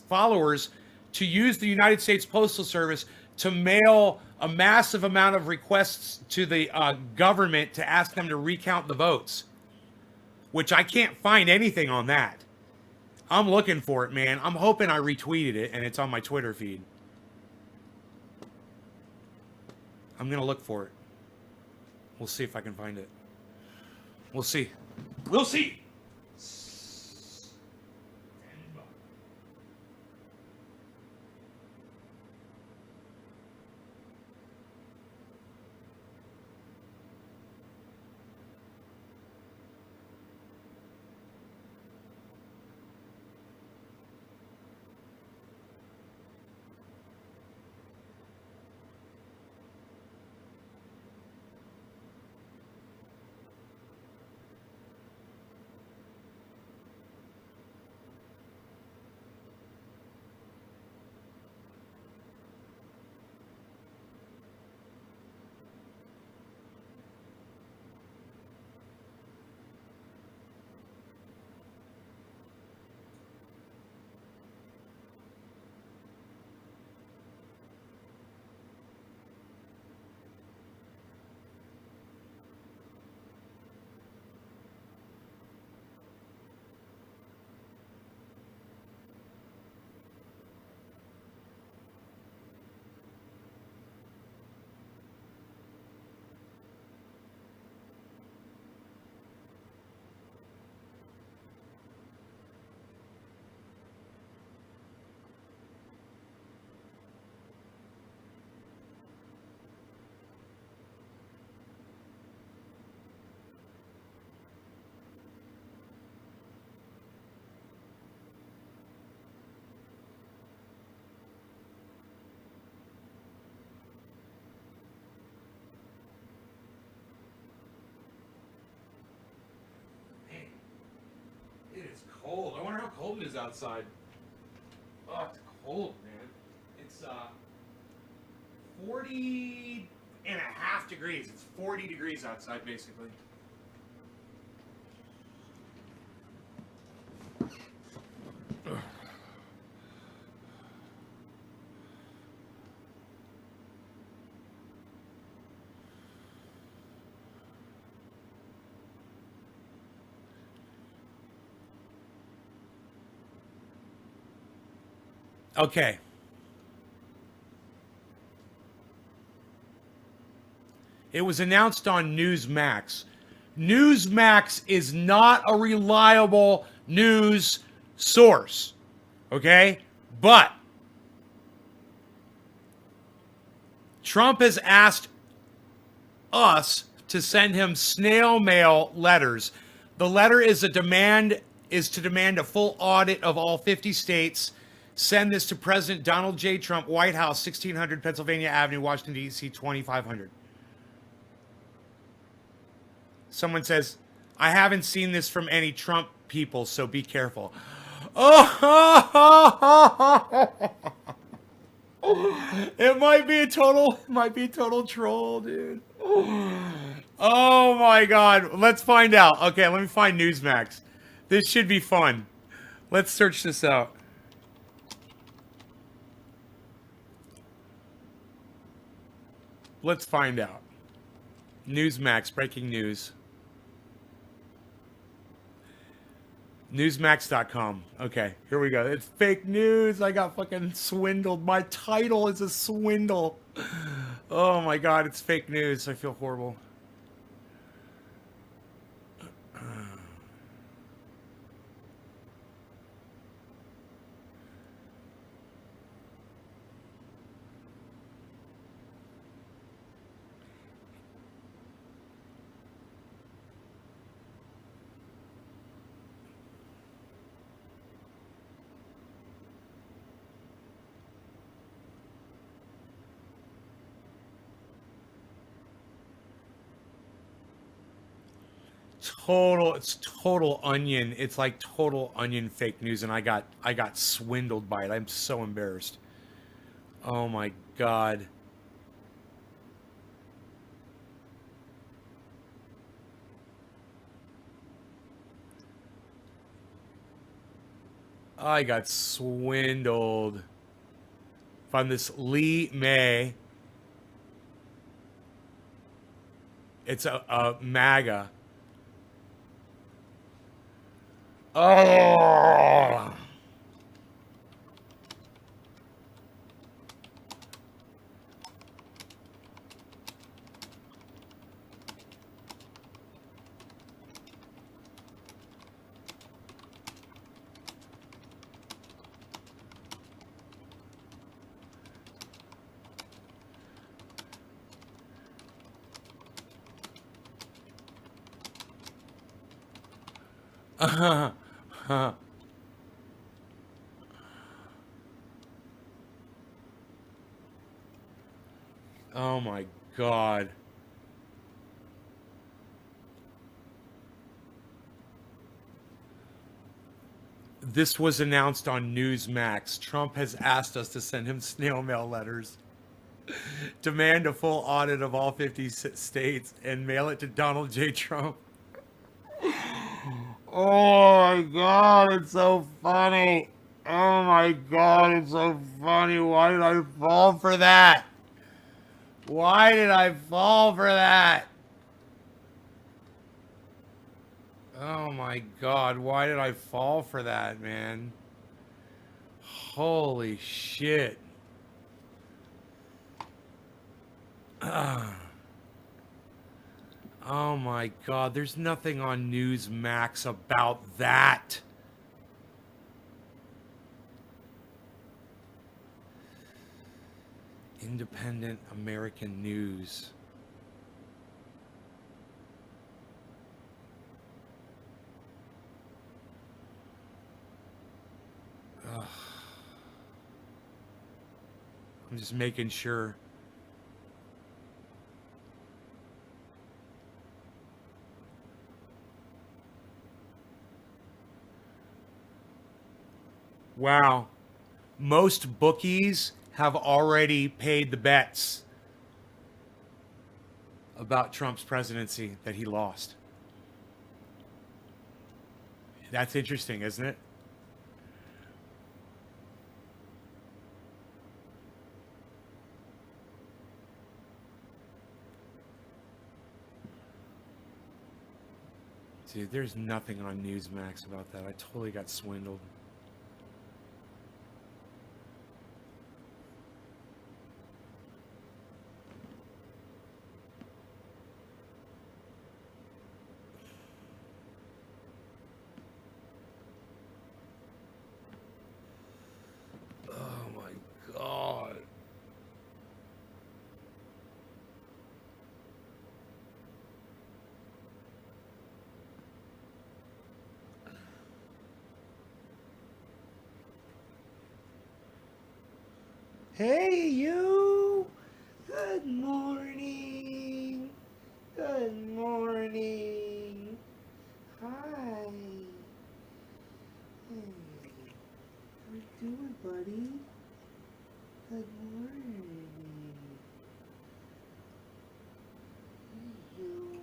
followers to use the United States Postal Service to mail a massive amount of requests to the government to ask them to recount the votes, which I can't find anything on that. I'm looking for it, man. I'm hoping I retweeted it and it's on my Twitter feed. I'm going to look for it. We'll see if I can find it. We'll see. We'll see. cold. I wonder how cold it is outside. Oh, it's cold, man. It's 40 and a half degrees. It's 40 degrees outside, basically. Okay. It was announced on Newsmax. Newsmax is not a reliable news source. Okay? But Trump has asked us to send him snail mail letters. The letter is to demand a full audit of all 50 states. Send this to President Donald J. Trump, White House, 1600 Pennsylvania Avenue, Washington, D.C., 2500. Someone says, I haven't seen this from any Trump people, so be careful. Oh, it might be a total troll, dude. Oh my God. Let's find out. Okay, let me find Newsmax. This should be fun. Let's search this out. Let's find out. Newsmax, breaking news. Newsmax.com. Okay, here we go. It's fake news. I got fucking swindled. My title is a swindle. Oh my God, it's fake news. I feel horrible. It's total onion. It's like total onion fake news, and I got swindled by it. I'm so embarrassed. Oh my God. I got swindled from this Lee May. It's a MAGA. Oh. Oh my God. This was announced on Newsmax. Trump has asked us to send him snail mail letters. Demand a full audit of all 50 states and mail it to Donald J. Trump. Oh my God, it's so funny. Oh my God, it's so funny. Why did I fall for that? Why did I fall for that? Oh my God, why did I fall for that, man? Holy shit. Oh my God, there's nothing on Newsmax about that. Independent American News. Ugh. I'm just making sure. Wow. Most bookies have already paid the bets about Trump's presidency that he lost. That's interesting, isn't it? Dude, there's nothing on Newsmax about that. I totally got swindled. Oh my God. Hey, you. Good morning. Good morning. Hi. Hey. How you doing, buddy? Good morning. Hey, you.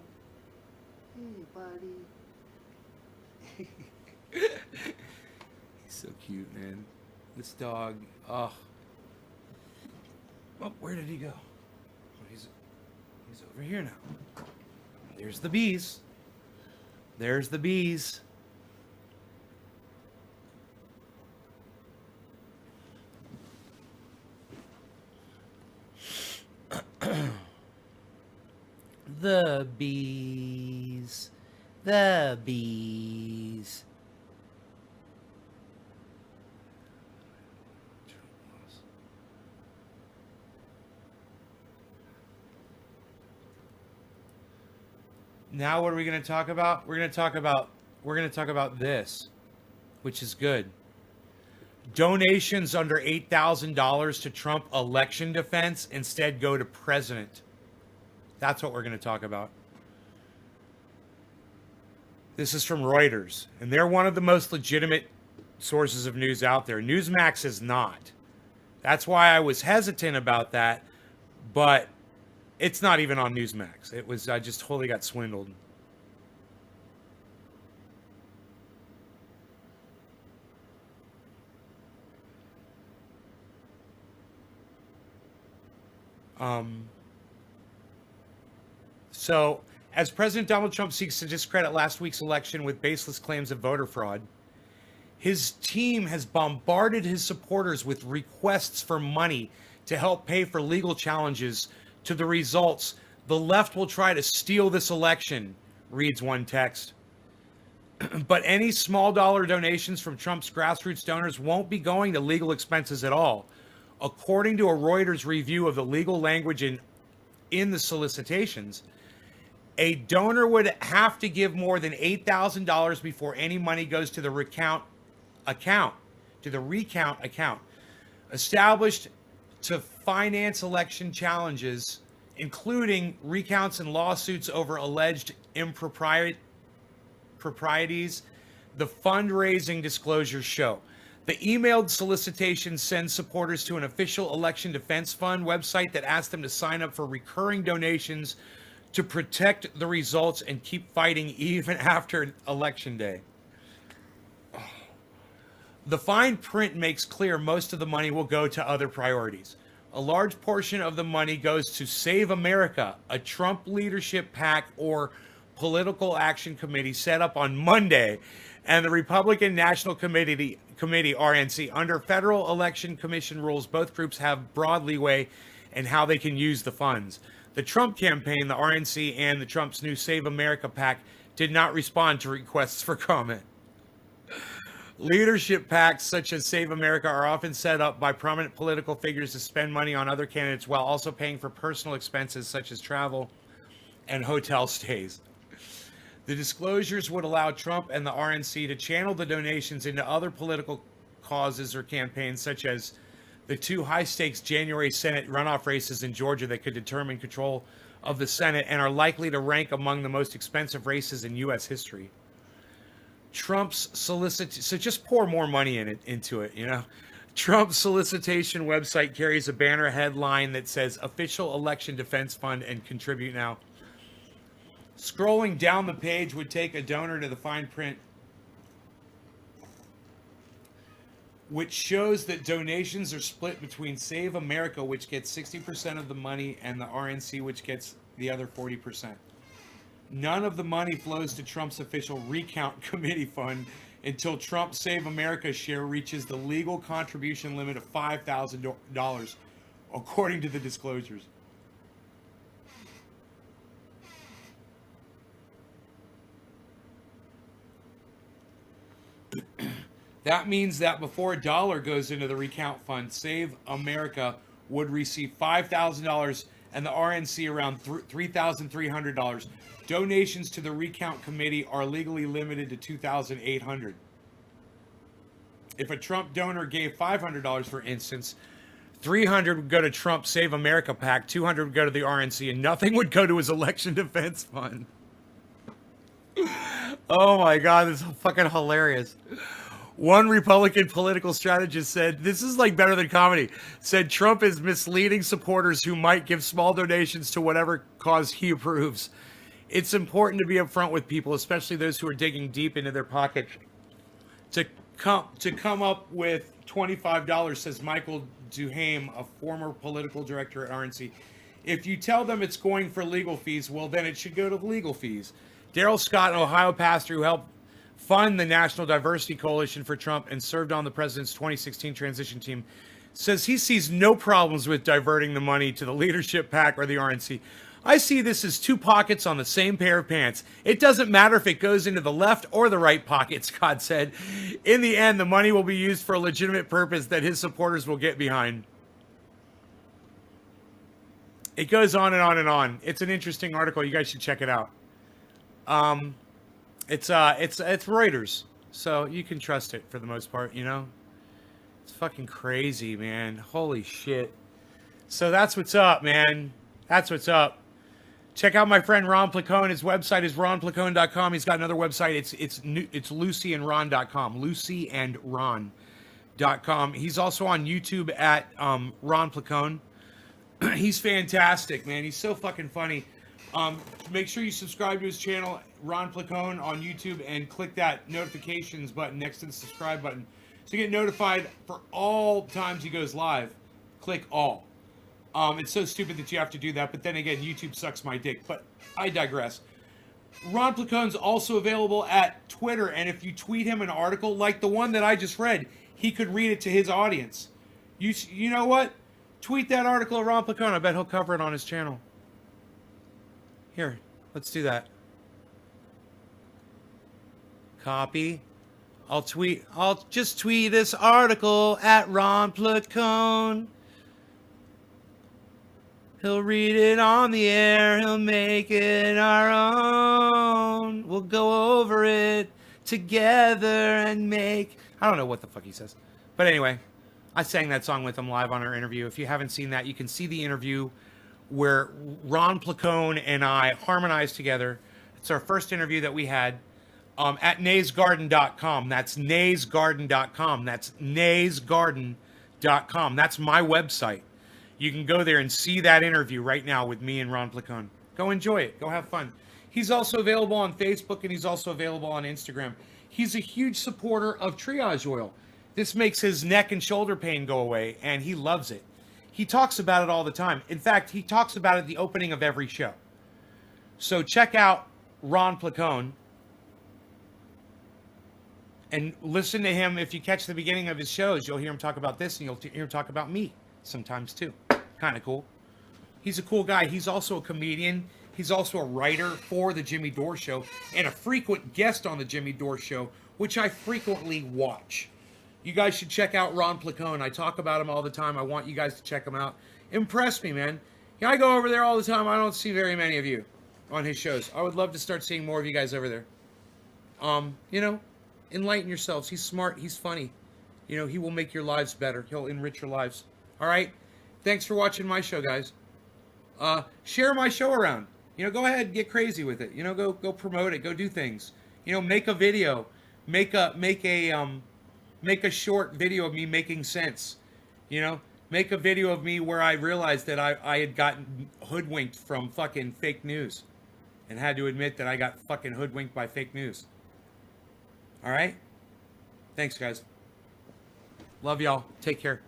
Hey, buddy. He's so cute, man. This dog. Oh. Oh, where did he go? Oh, he's over here now. There's the bees. There's the bees. The bees. The bees. Now what are we going to talk about? We're going to talk about this, which is good. Donations under $8,000 to Trump election defense instead go to president. That's what we're going to talk about. This is from Reuters, and they're one of the most legitimate sources of news out there. Newsmax is not. That's why I was hesitant about that, but it's not even on Newsmax. I just totally got swindled. So, as President Donald Trump seeks to discredit last week's election with baseless claims of voter fraud, his team has bombarded his supporters with requests for money to help pay for legal challenges to the results. The left will try to steal this election, reads one text. But any small dollar donations from Trump's grassroots donors won't be going to legal expenses at all. According to a Reuters review of the legal language in the solicitations, a donor would have to give more than $8,000 before any money goes to the recount account, established to finance election challenges, including recounts and lawsuits over alleged improprieties, the fundraising disclosures show. The emailed solicitation sends supporters to an official election defense fund website that asks them to sign up for recurring donations to protect the results and keep fighting even after Election Day. The fine print makes clear most of the money will go to other priorities. A large portion of the money goes to Save America, a Trump leadership PAC or political action committee set up on Monday, and the Republican National Committee RNC. Under Federal Election Commission rules, both groups have broad leeway in how they can use the funds. The Trump campaign, the RNC, and the Trump's new Save America PAC did not respond to requests for comment. Leadership PACs such as Save America are often set up by prominent political figures to spend money on other candidates while also paying for personal expenses such as travel and hotel stays. The disclosures would allow Trump and the RNC to channel the donations into other political causes or campaigns, such as the two high-stakes January Senate runoff races in Georgia that could determine control of the Senate and are likely to rank among the most expensive races in U.S. history. Trump's so just pour more money into it, Trump's solicitation website carries a banner headline that says official election defense fund and contribute now. Scrolling down the page would take a donor to the fine print, which shows that donations are split between Save America, which gets 60% of the money, and the RNC, which gets the other 40%. None of the money flows to Trump's official recount committee fund until Trump's Save America share reaches the legal contribution limit of $5,000, according to the disclosures. That means that before a dollar goes into the recount fund, Save America would receive $5,000 and the RNC around $3,300. Donations to the recount committee are legally limited to $2,800. If a Trump donor gave $500, for instance, $300 would go to Trump Save America PAC, $200 would go to the RNC, and nothing would go to his election defense fund. Oh my God, this is fucking hilarious. One Republican political strategist said, this is like better than comedy, said Trump is misleading supporters who might give small donations to whatever cause he approves. It's important to be upfront with people, especially those who are digging deep into their pockets. To come up with $25, says Michael Duhame, a former political director at RNC. If you tell them it's going for legal fees, well, then it should go to legal fees. Daryl Scott, an Ohio pastor who helped fund the National Diversity Coalition for Trump and served on the president's 2016 transition team, says he sees no problems with diverting the money to the leadership PAC or the RNC. I see this as two pockets on the same pair of pants. It doesn't matter if it goes into the left or the right pocket, Scott said. In the end, the money will be used for a legitimate purpose that his supporters will get behind. It goes on and on and on. It's an interesting article. You guys should check it out. It's Reuters, so you can trust it for the most part, It's fucking crazy, man. Holy shit. So that's what's up, man. That's what's up. Check out my friend Ron Placone. His website is ronplacone.com. He's got another website. It's lucyandron.com. lucyandron.com. He's also on YouTube at Ron Placone. He's fantastic, man. He's so fucking funny. Make sure you subscribe to his channel, Ron Placone, on YouTube, and click that notifications button next to the subscribe button so you get notified for all times he goes live. Click all. It's so stupid that you have to do that, but then again, YouTube sucks my dick. But I digress. Ron Placone's also available at Twitter, and if you tweet him an article like the one that I just read, he could read it to his audience. You know what? Tweet that article at Ron Placone. I bet he'll cover it on his channel. Here, let's do that. Copy. I'll just tweet this article at Ron Placone. He'll read it on the air. He'll make it our own. We'll go over it together and make... I don't know what the fuck he says. But anyway, I sang that song with him live on our interview. If you haven't seen that, you can see the interview where Ron Placone and I harmonized together. It's our first interview that we had at naysgarden.com. That's naysgarden.com. That's naysgarden.com. That's my website. You can go there and see that interview right now with me and Ron Placone. Go enjoy it. Go have fun. He's also available on Facebook, and he's also available on Instagram. He's a huge supporter of triage oil. This makes his neck and shoulder pain go away, and he loves it. He talks about it all the time. In fact, he talks about it at the opening of every show. So check out Ron Placone and listen to him. If you catch the beginning of his shows, you'll hear him talk about this, and you'll hear him talk about me sometimes too. Kind of cool. He's a cool guy. He's also a comedian. He's also a writer for the Jimmy Dore Show and a frequent guest on the Jimmy Dore Show, which I frequently watch. You guys should check out Ron Placone. I talk about him all the time. I want you guys to check him out. Impress me, man. Yeah, I go over there all the time. I don't see very many of you on his shows. I would love to start seeing more of you guys over there. Enlighten yourselves. He's smart. He's funny. He will make your lives better. He'll enrich your lives. All right? Thanks for watching my show, guys. Share my show around. Go ahead and get crazy with it. Go promote it. Go do things. Make a video. make a short video of me making sense. You know, make a video of me where I realized that I had gotten hoodwinked from fucking fake news, and had to admit that I got fucking hoodwinked by fake news. All right. Thanks, guys. Love y'all. Take care.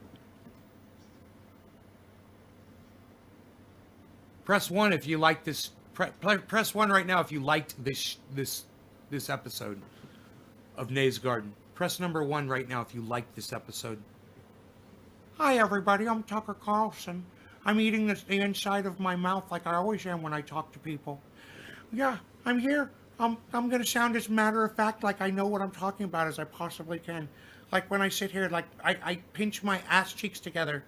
Press 1 if you like this. Press 1 right now if you liked this episode of Nay's Garden. Press number 1 right now if you liked this episode. Hi everybody, I'm Tucker Carlson. I'm eating the inside of my mouth like I always am when I talk to people. Yeah, I'm here. I'm gonna sound as matter of fact, like I know what I'm talking about as I possibly can. Like when I sit here, like I pinch my ass cheeks together.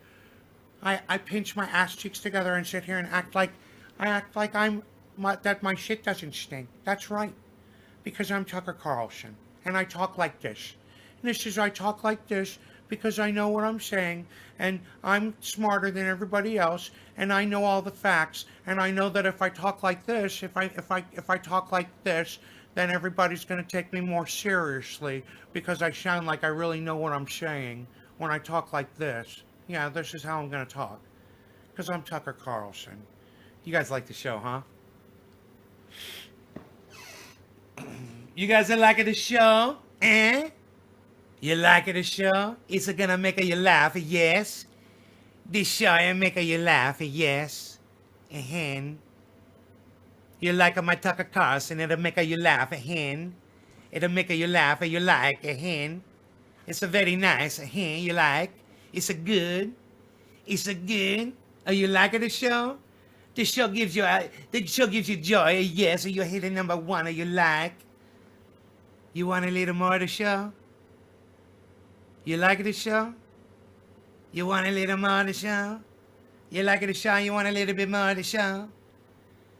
I pinch my ass cheeks together and sit here and act like that my shit doesn't stink. That's right, because I'm Tucker Carlson and I talk like this. And this is I talk like this because I know what I'm saying, and I'm smarter than everybody else, and I know all the facts, and I know that if I talk like this, if I talk like this, then everybody's going to take me more seriously because I sound like I really know what I'm saying when I talk like this. Yeah, this is how I'm going to talk, because I'm Tucker Carlson. You guys like the show, huh? You guys are liking the show? Eh? You like the show? It's gonna make you laugh, yes? This show will make you laugh, yes? And you like my Tucker Carlson, it'll make you laugh, it'll make you laugh, you like, it's a very nice, you like? It's a good? Oh, you like the show? The show gives you joy, yes? Or you hit number 1, or you like? You want a little more of the show? You like the show? You want a little more of the show? You like the show? You want a little bit more of the show?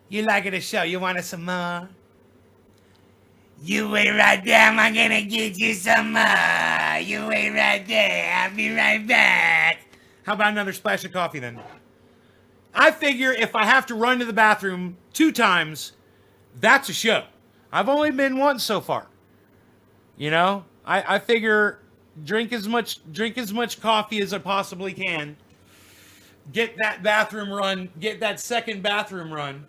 You like the show? You want some more? You wait right there. I'm gonna get you some more. You wait right there. I'll be right back. How about another splash of coffee then? I figure if I have to run to the bathroom 2 times, that's a show. I've only been once so far. You know, I figure drink as much coffee as I possibly can. Get that bathroom run. Get that second bathroom run.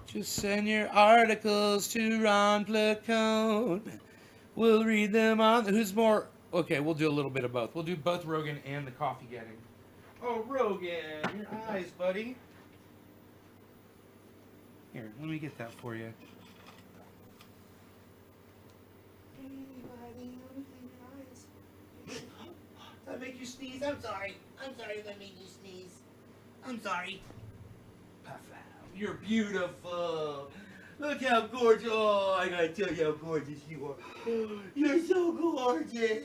Just send your articles to Ron Placone. We'll read them on. Who's more? Okay, we'll do a little bit of both. We'll do both Rogan and the coffee getting. Oh, Rogan, your eyes, buddy. Here, let me get that for you. Hey, buddy, let me see your eyes. Did I make you sneeze? I'm sorry. I'm sorry if I made you sneeze. I'm sorry. You're beautiful. Look how gorgeous. Oh, I gotta tell you how gorgeous you are. You're so gorgeous.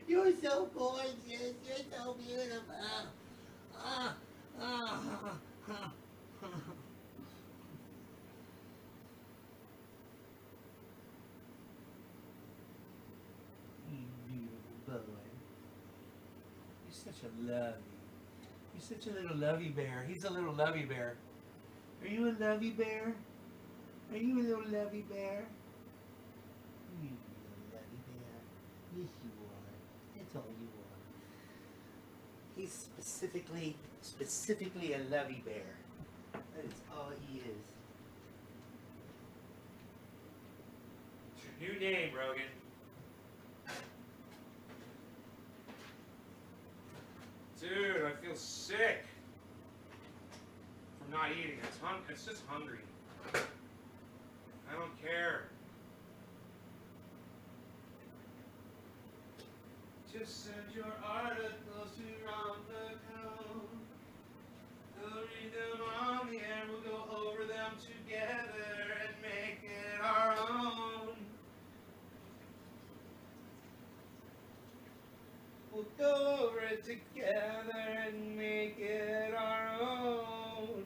You're so gorgeous. You're so beautiful. You're such a lovey. You're such a little lovey bear. He's a little lovey bear. Are you a lovey bear? Are you a little lovey bear? You little lovey bear. Yes, you are. That's all you are. He's specifically a lovey bear. That is all he is. It's your new name, Rogan. Dude, I feel sick from not eating. It's just hungry. I don't care. Just send your articles to Ron Placone. We'll read them on the air. We'll go over them together and make it our own. We'll go over it together and make it our own.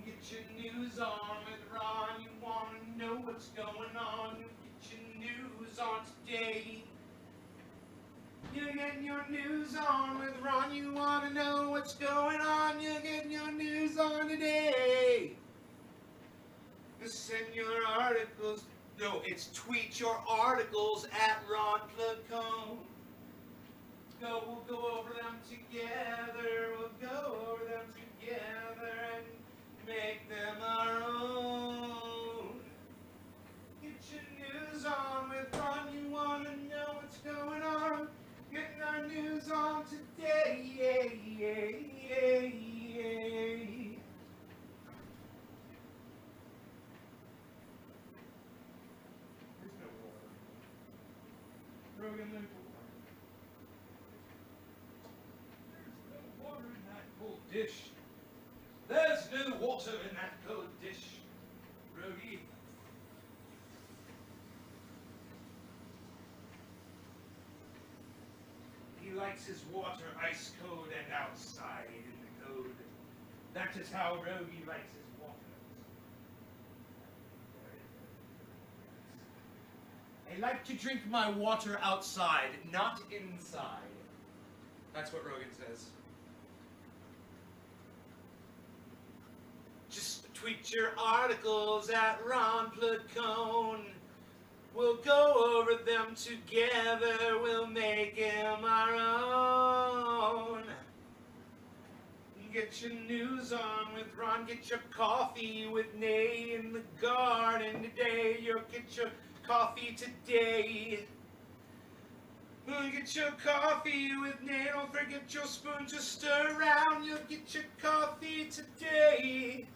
Get your news on with Ron. You want to know what's going on. Get your news on today. You're getting your news on with Ron. You want to know what's going on. You're getting your news on today. Send your articles. No, it's tweet your articles at Ron Placone. We'll go over them together. We'll go over them together and make them our own. Get your news on with Ron. You want to know what's going on. Getting our news on today. There's no water. Rogan, there's no water in that cold dish. There's no water in that cold dish, Rogie. He likes his water ice cold and outside in the cold. That is how Rogie likes his water. I like to drink my water outside, not inside. That's what Rogan says. Just tweet your articles at Ron Placone. We'll go over them together. We'll make them our own. Get your news on with Ron. Get your coffee with Nay in the garden today. You'll get your coffee today. Get your coffee with Nay. Don't forget your spoon to stir around. You'll get your coffee today.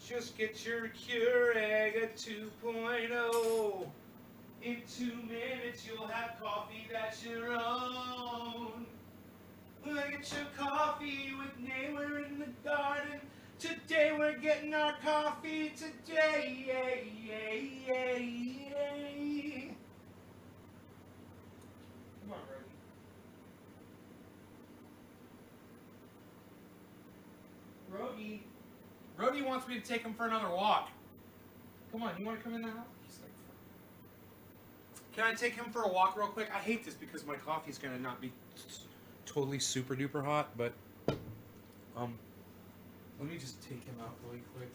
Just get your Keurig at 2.0. In 2 minutes you'll have coffee that's your own. Get your coffee with Nay. We're in the garden. Today we're getting our coffee today. Come on, Rogie. Rogie. Rogie wants me to take him for another walk. Come on, you want to come in the house? Can I take him for a walk real quick? I hate this because my coffee's going to not be totally super duper hot, but let me just take him out really quick.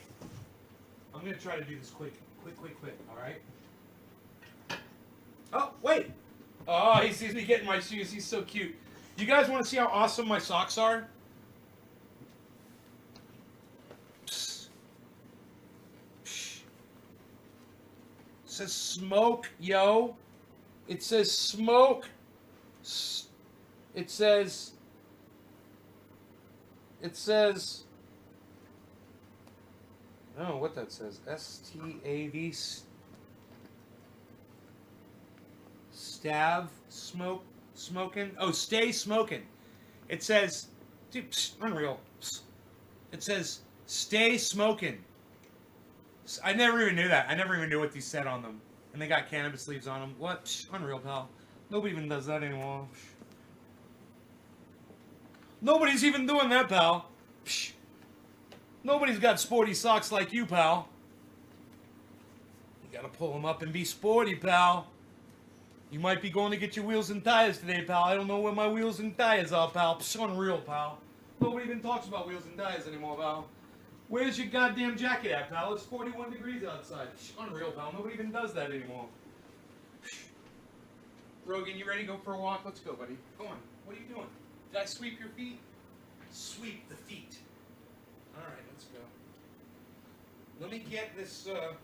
I'm going to try to do this quick, all right? Oh, wait. Oh, he sees me getting my shoes. He's so cute. You guys want to see how awesome my socks are? It says smoke, yo. It says smoke. It says, I don't know what that says. S-T-A-V. Stav, smoking. Oh, stay smoking. It says, dude, unreal. It says, stay smoking. I never even knew that. I never even knew what these said on them. And they got cannabis leaves on them. What? Unreal, pal. Nobody even does that anymore. Nobody's even doing that, pal. Nobody's got sporty socks like you, pal. You gotta pull them up and be sporty, pal. You might be going to get your wheels and tires today, pal. I don't know where my wheels and tires are, pal. Unreal, pal. Nobody even talks about wheels and tires anymore, pal. Where's your goddamn jacket at, pal? It's 41 degrees outside. Unreal, pal. Nobody even does that anymore. Rogan, you ready to go for a walk? Let's go, buddy. Go on. What are you doing? Did I sweep your feet? Sweep the feet. All right, let's go. Let me get this, gotta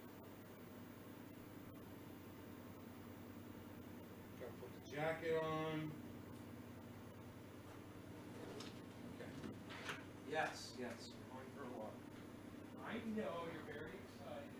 put the jacket on. Okay. Yes, we're going for a walk. I know you're very excited.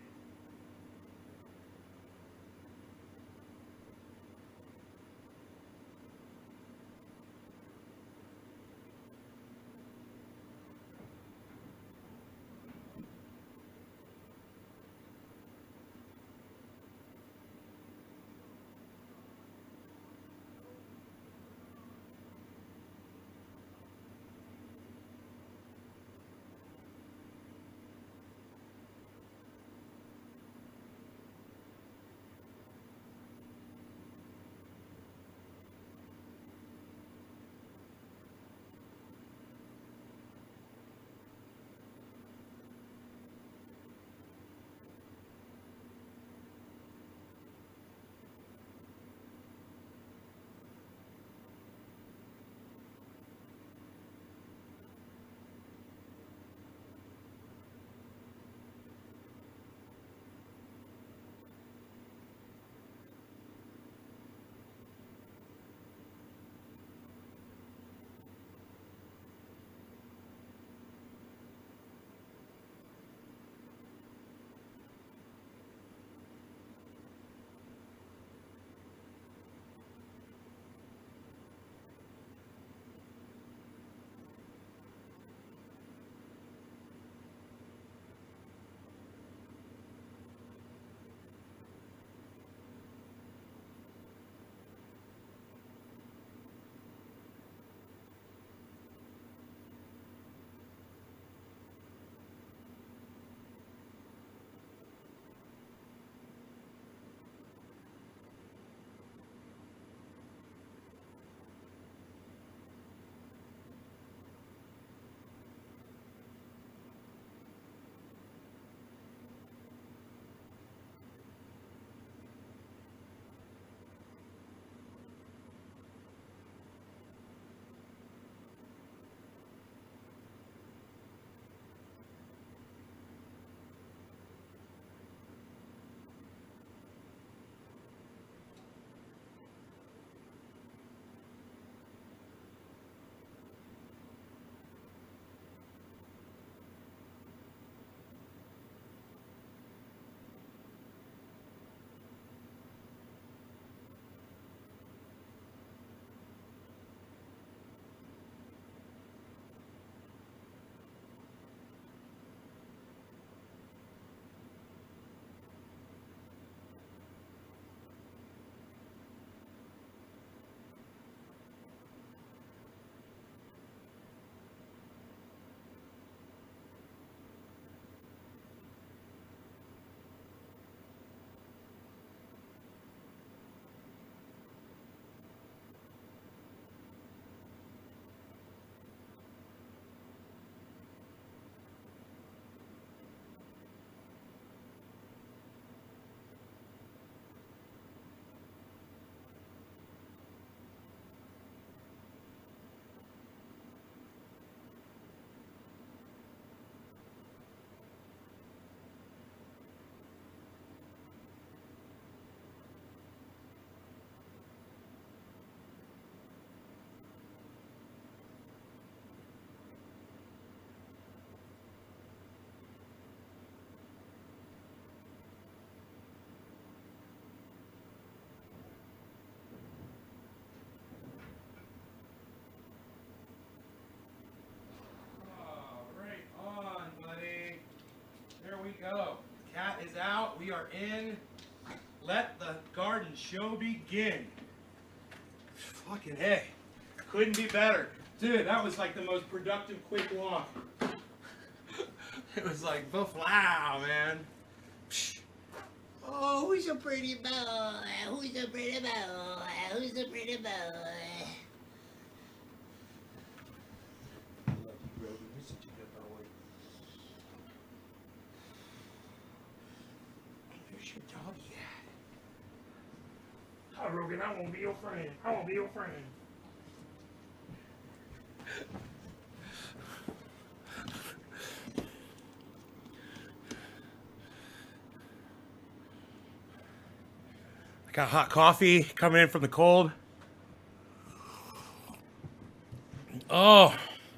in. Let the garden show begin. Fucking hey. Couldn't be better. Dude, that was like the most productive quick walk. It was like, wow, man. Oh, who's a pretty boy? Who's a pretty boy? Who's a pretty boy? I love you, Rogan. You're such a good boy. There's your doggy at. Hi, Rogan. I won't be your friend. I won't be your friend. Got hot coffee coming in from the cold. Oh,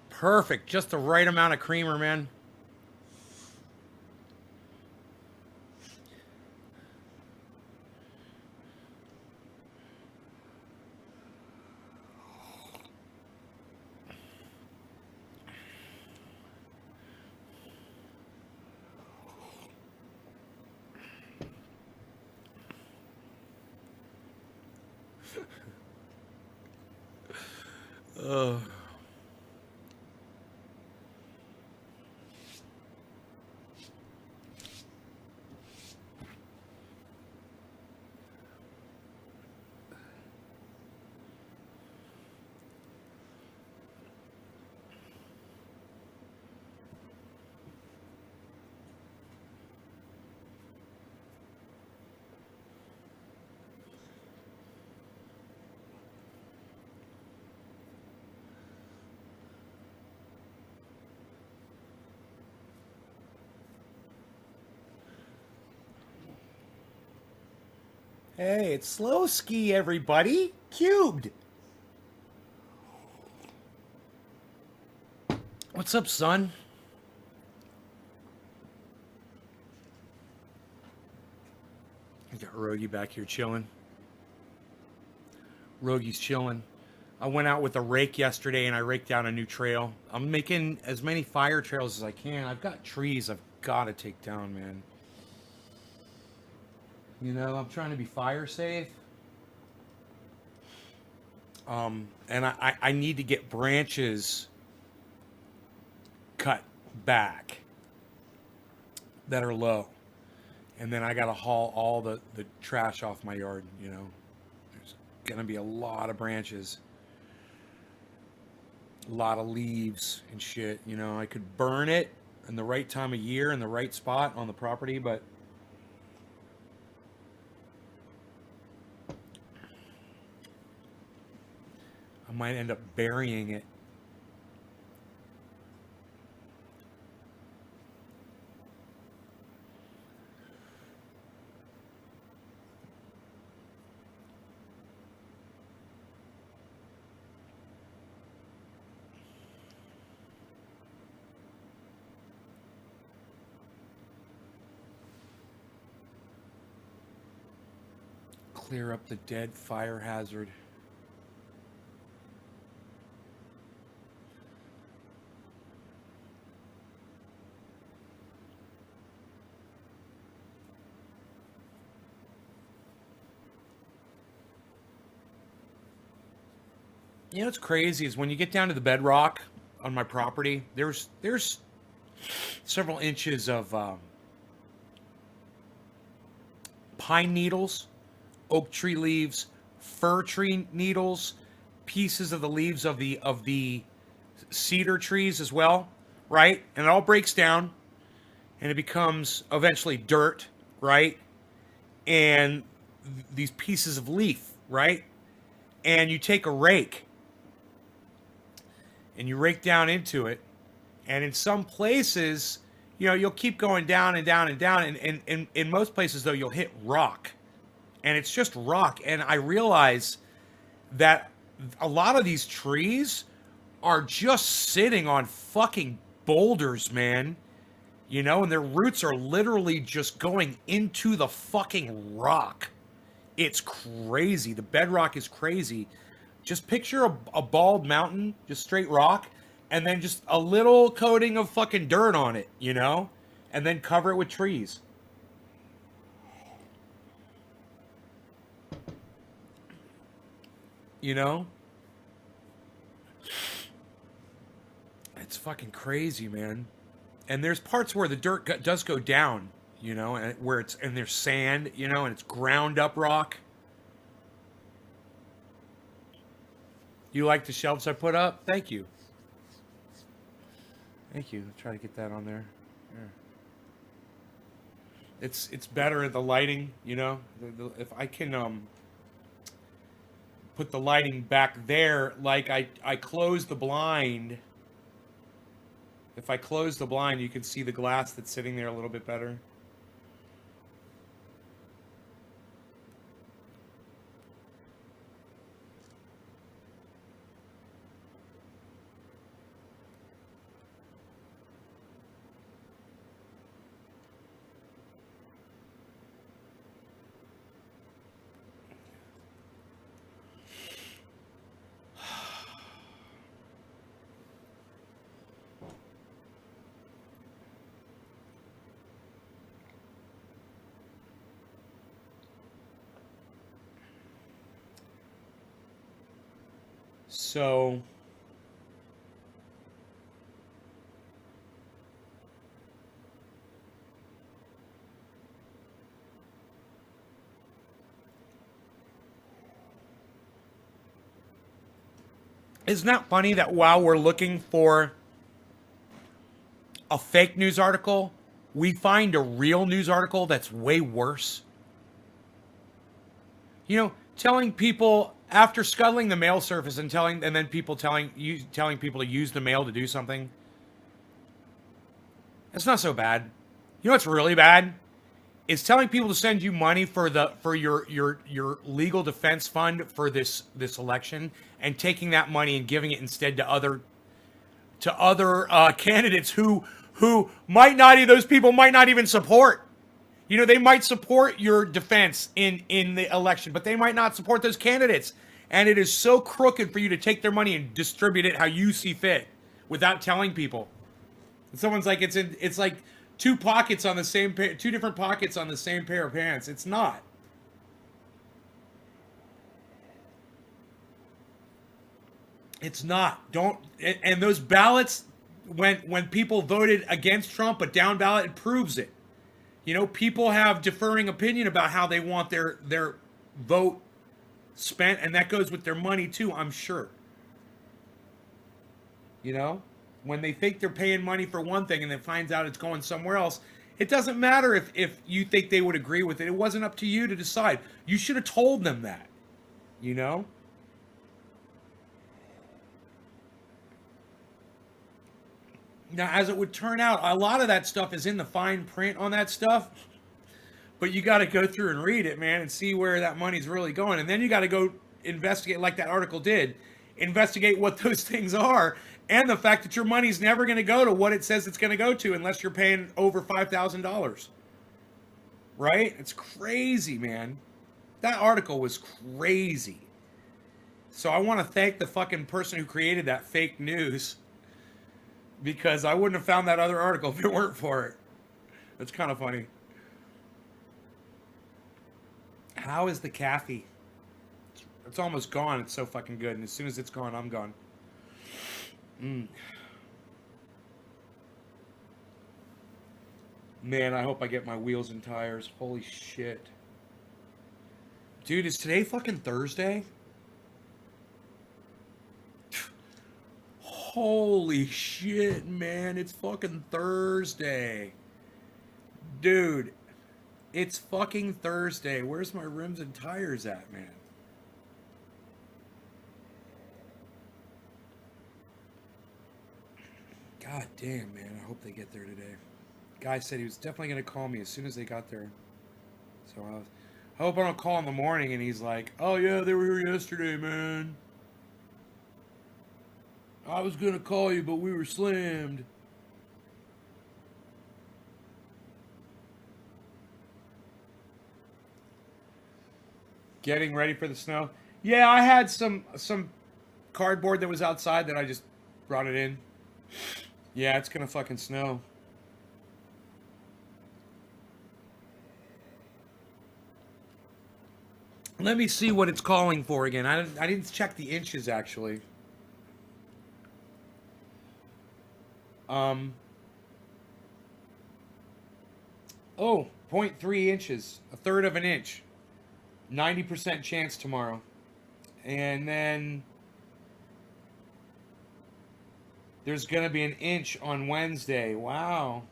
perfect. Just the right amount of creamer, man. Oh. Hey, it's Slow Ski, everybody. Cubed. What's up, son? I got Rogie back here chilling. Rogie's chilling. I went out with a rake yesterday and I raked down a new trail. I'm making as many fire trails as I can. I've got trees I've got to take down, man. You know, I'm trying to be fire safe. And I need to get branches cut back that are low. And then I got to haul all the trash off my yard, you know. There's going to be a lot of branches. A lot of leaves and shit, you know. I could burn it in the right time of year in the right spot on the property, but I might end up burying it. Clear up the dead fire hazard. You know what's crazy is when you get down to the bedrock on my property, there's several inches of pine needles, oak tree leaves, fir tree needles, pieces of the leaves of the cedar trees as well, right? And it all breaks down and it becomes eventually dirt, right? And these pieces of leaf, right? And you take a rake and you rake down into it. And in some places, you know, you'll keep going down and down and down. And in most places, though, you'll hit rock. And it's just rock. And I realize that a lot of these trees are just sitting on fucking boulders, man. You know, and their roots are literally just going into the fucking rock. It's crazy. The bedrock is crazy. Just picture a bald mountain, just straight rock, and then just a little coating of fucking dirt on it, you know? And then cover it with trees. You know? It's fucking crazy, man. And there's parts where the dirt does go down, you know, and where it's and there's sand, you know, and it's ground up rock. You like the shelves I put up? Thank you. Thank you. I'll try to get that on there. Yeah. It's better at the lighting, you know. If I can put the lighting back there, like I close the blind. If I close the blind, you can see the glass that's sitting there a little bit better. So isn't that funny that while we're looking for a fake news article, we find a real news article that's way worse? You know, telling people after scuttling the mail service and then people telling people to use the mail to do something. That's not so bad. You know what's really bad? Is telling people to send you money for your legal defense fund for this election and taking that money and giving it instead to other candidates who those people might not even support. You know, they might support your defense in the election, but they might not support those candidates. And it is so crooked for you to take their money and distribute it how you see fit without telling people. And someone's like, it's like two different pockets on the same pair of pants. It's not. It's not. And those ballots, when people voted against Trump, but down ballot, it proves it. You know, people have differing opinion about how they want their vote spent, and that goes with their money too, I'm sure. You know, when they think they're paying money for one thing and then finds out it's going somewhere else, it doesn't matter if you think they would agree with it. It wasn't up to you to decide. You should have told them that, you know? Now, as it would turn out, a lot of that stuff is in the fine print on that stuff. But you got to go through and read it, man, and see where that money's really going. And then you got to go investigate, like that article did, investigate what those things are, and the fact that your money's never going to go to what it says it's going to go to unless you're paying over $5,000. Right? It's crazy, man. That article was crazy. So I want to thank the fucking person who created that fake news, because I wouldn't have found that other article if it weren't for it. It's kind of funny. How is the Kathy? It's almost gone. It's so fucking good. And as soon as it's gone, I'm gone. Man, I hope I get my wheels and tires. Holy shit. Dude, is today fucking Thursday? Holy shit, man. It's fucking Thursday. Dude, it's fucking Thursday. Where's my rims and tires at, man? God damn, man. I hope they get there today. Guy said he was definitely going to call me as soon as they got there. So I hope I don't call in the morning and he's like, oh yeah, they were here yesterday, man. I was going to call you, but we were slammed. Getting ready for the snow. Yeah, I had some cardboard that was outside that I just brought it in. Yeah, it's going to fucking snow. Let me see what it's calling for again. I didn't check the inches actually. Oh, 0.3 inches, a third of an inch. 90% chance tomorrow. And then there's going to be an inch on Wednesday. Wow.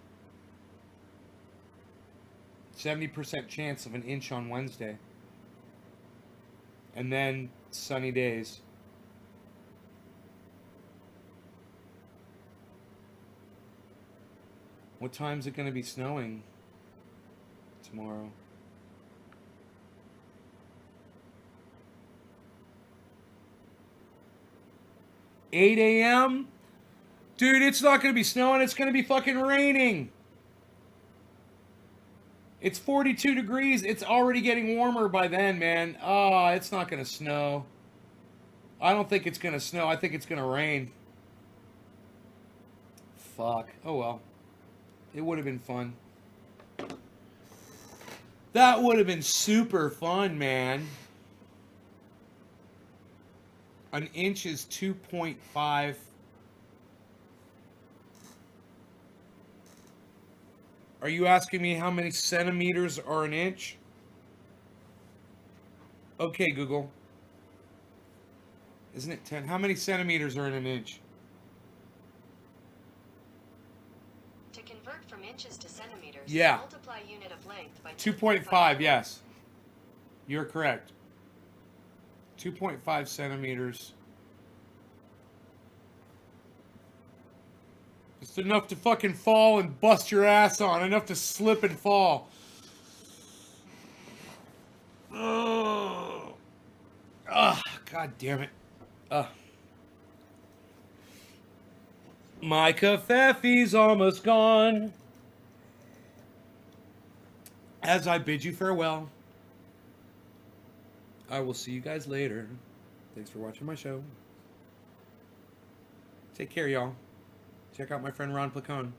70% chance of an inch on Wednesday. And then sunny days. What time is it going to be snowing tomorrow? $8 a.m.? Dude, it's not going to be snowing. It's going to be fucking raining. It's 42 degrees. It's already getting warmer by then, man. Oh, it's not going to snow. I don't think it's going to snow. I think it's going to rain. Fuck. Oh, well. It would have been fun. That would have been super fun, man. An inch is 2.5. Are you asking me how many centimeters are an inch? Okay, Google. Isn't it 10? How many centimeters are in an inch? To convert from inches to centimeters, yeah. Multiply unit of length by 2.5, yes. You're correct. 2.5 centimeters. It's enough to fucking fall and bust your ass on. Enough to slip and fall. Oh. Ugh, God damn it. My covfee's almost gone. As I bid you farewell, I will see you guys later. Thanks for watching my show. Take care, y'all. Check out my friend Ron Placone.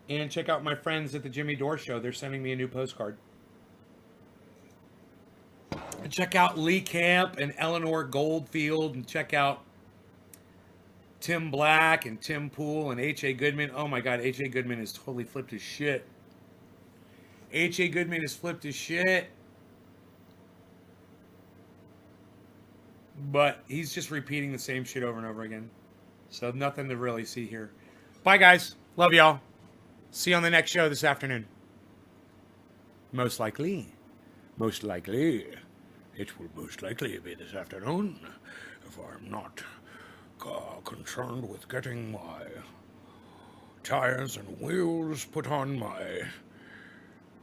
And check out my friends at the Jimmy Dore Show. They're sending me a new postcard. And check out Lee Camp and Eleanor Goldfield. And check out Tim Black and Tim Poole and H.A. Goodman. Oh my God, H.A. Goodman has totally flipped his shit. H.A. Goodman has flipped his shit. But he's just repeating the same shit over and over again. So nothing to really see here. Bye, guys. Love y'all. See you on the next show this afternoon. Most likely. Most likely. It will most likely be this afternoon. If I'm not concerned with getting my tires and wheels put on my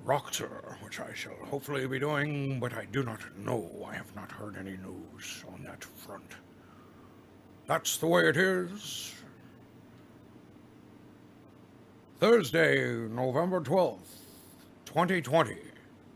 Roxer, which I shall hopefully be doing, but I do not know. I have not heard any news on that front. That's the way it is. Thursday, November 12th, 2020.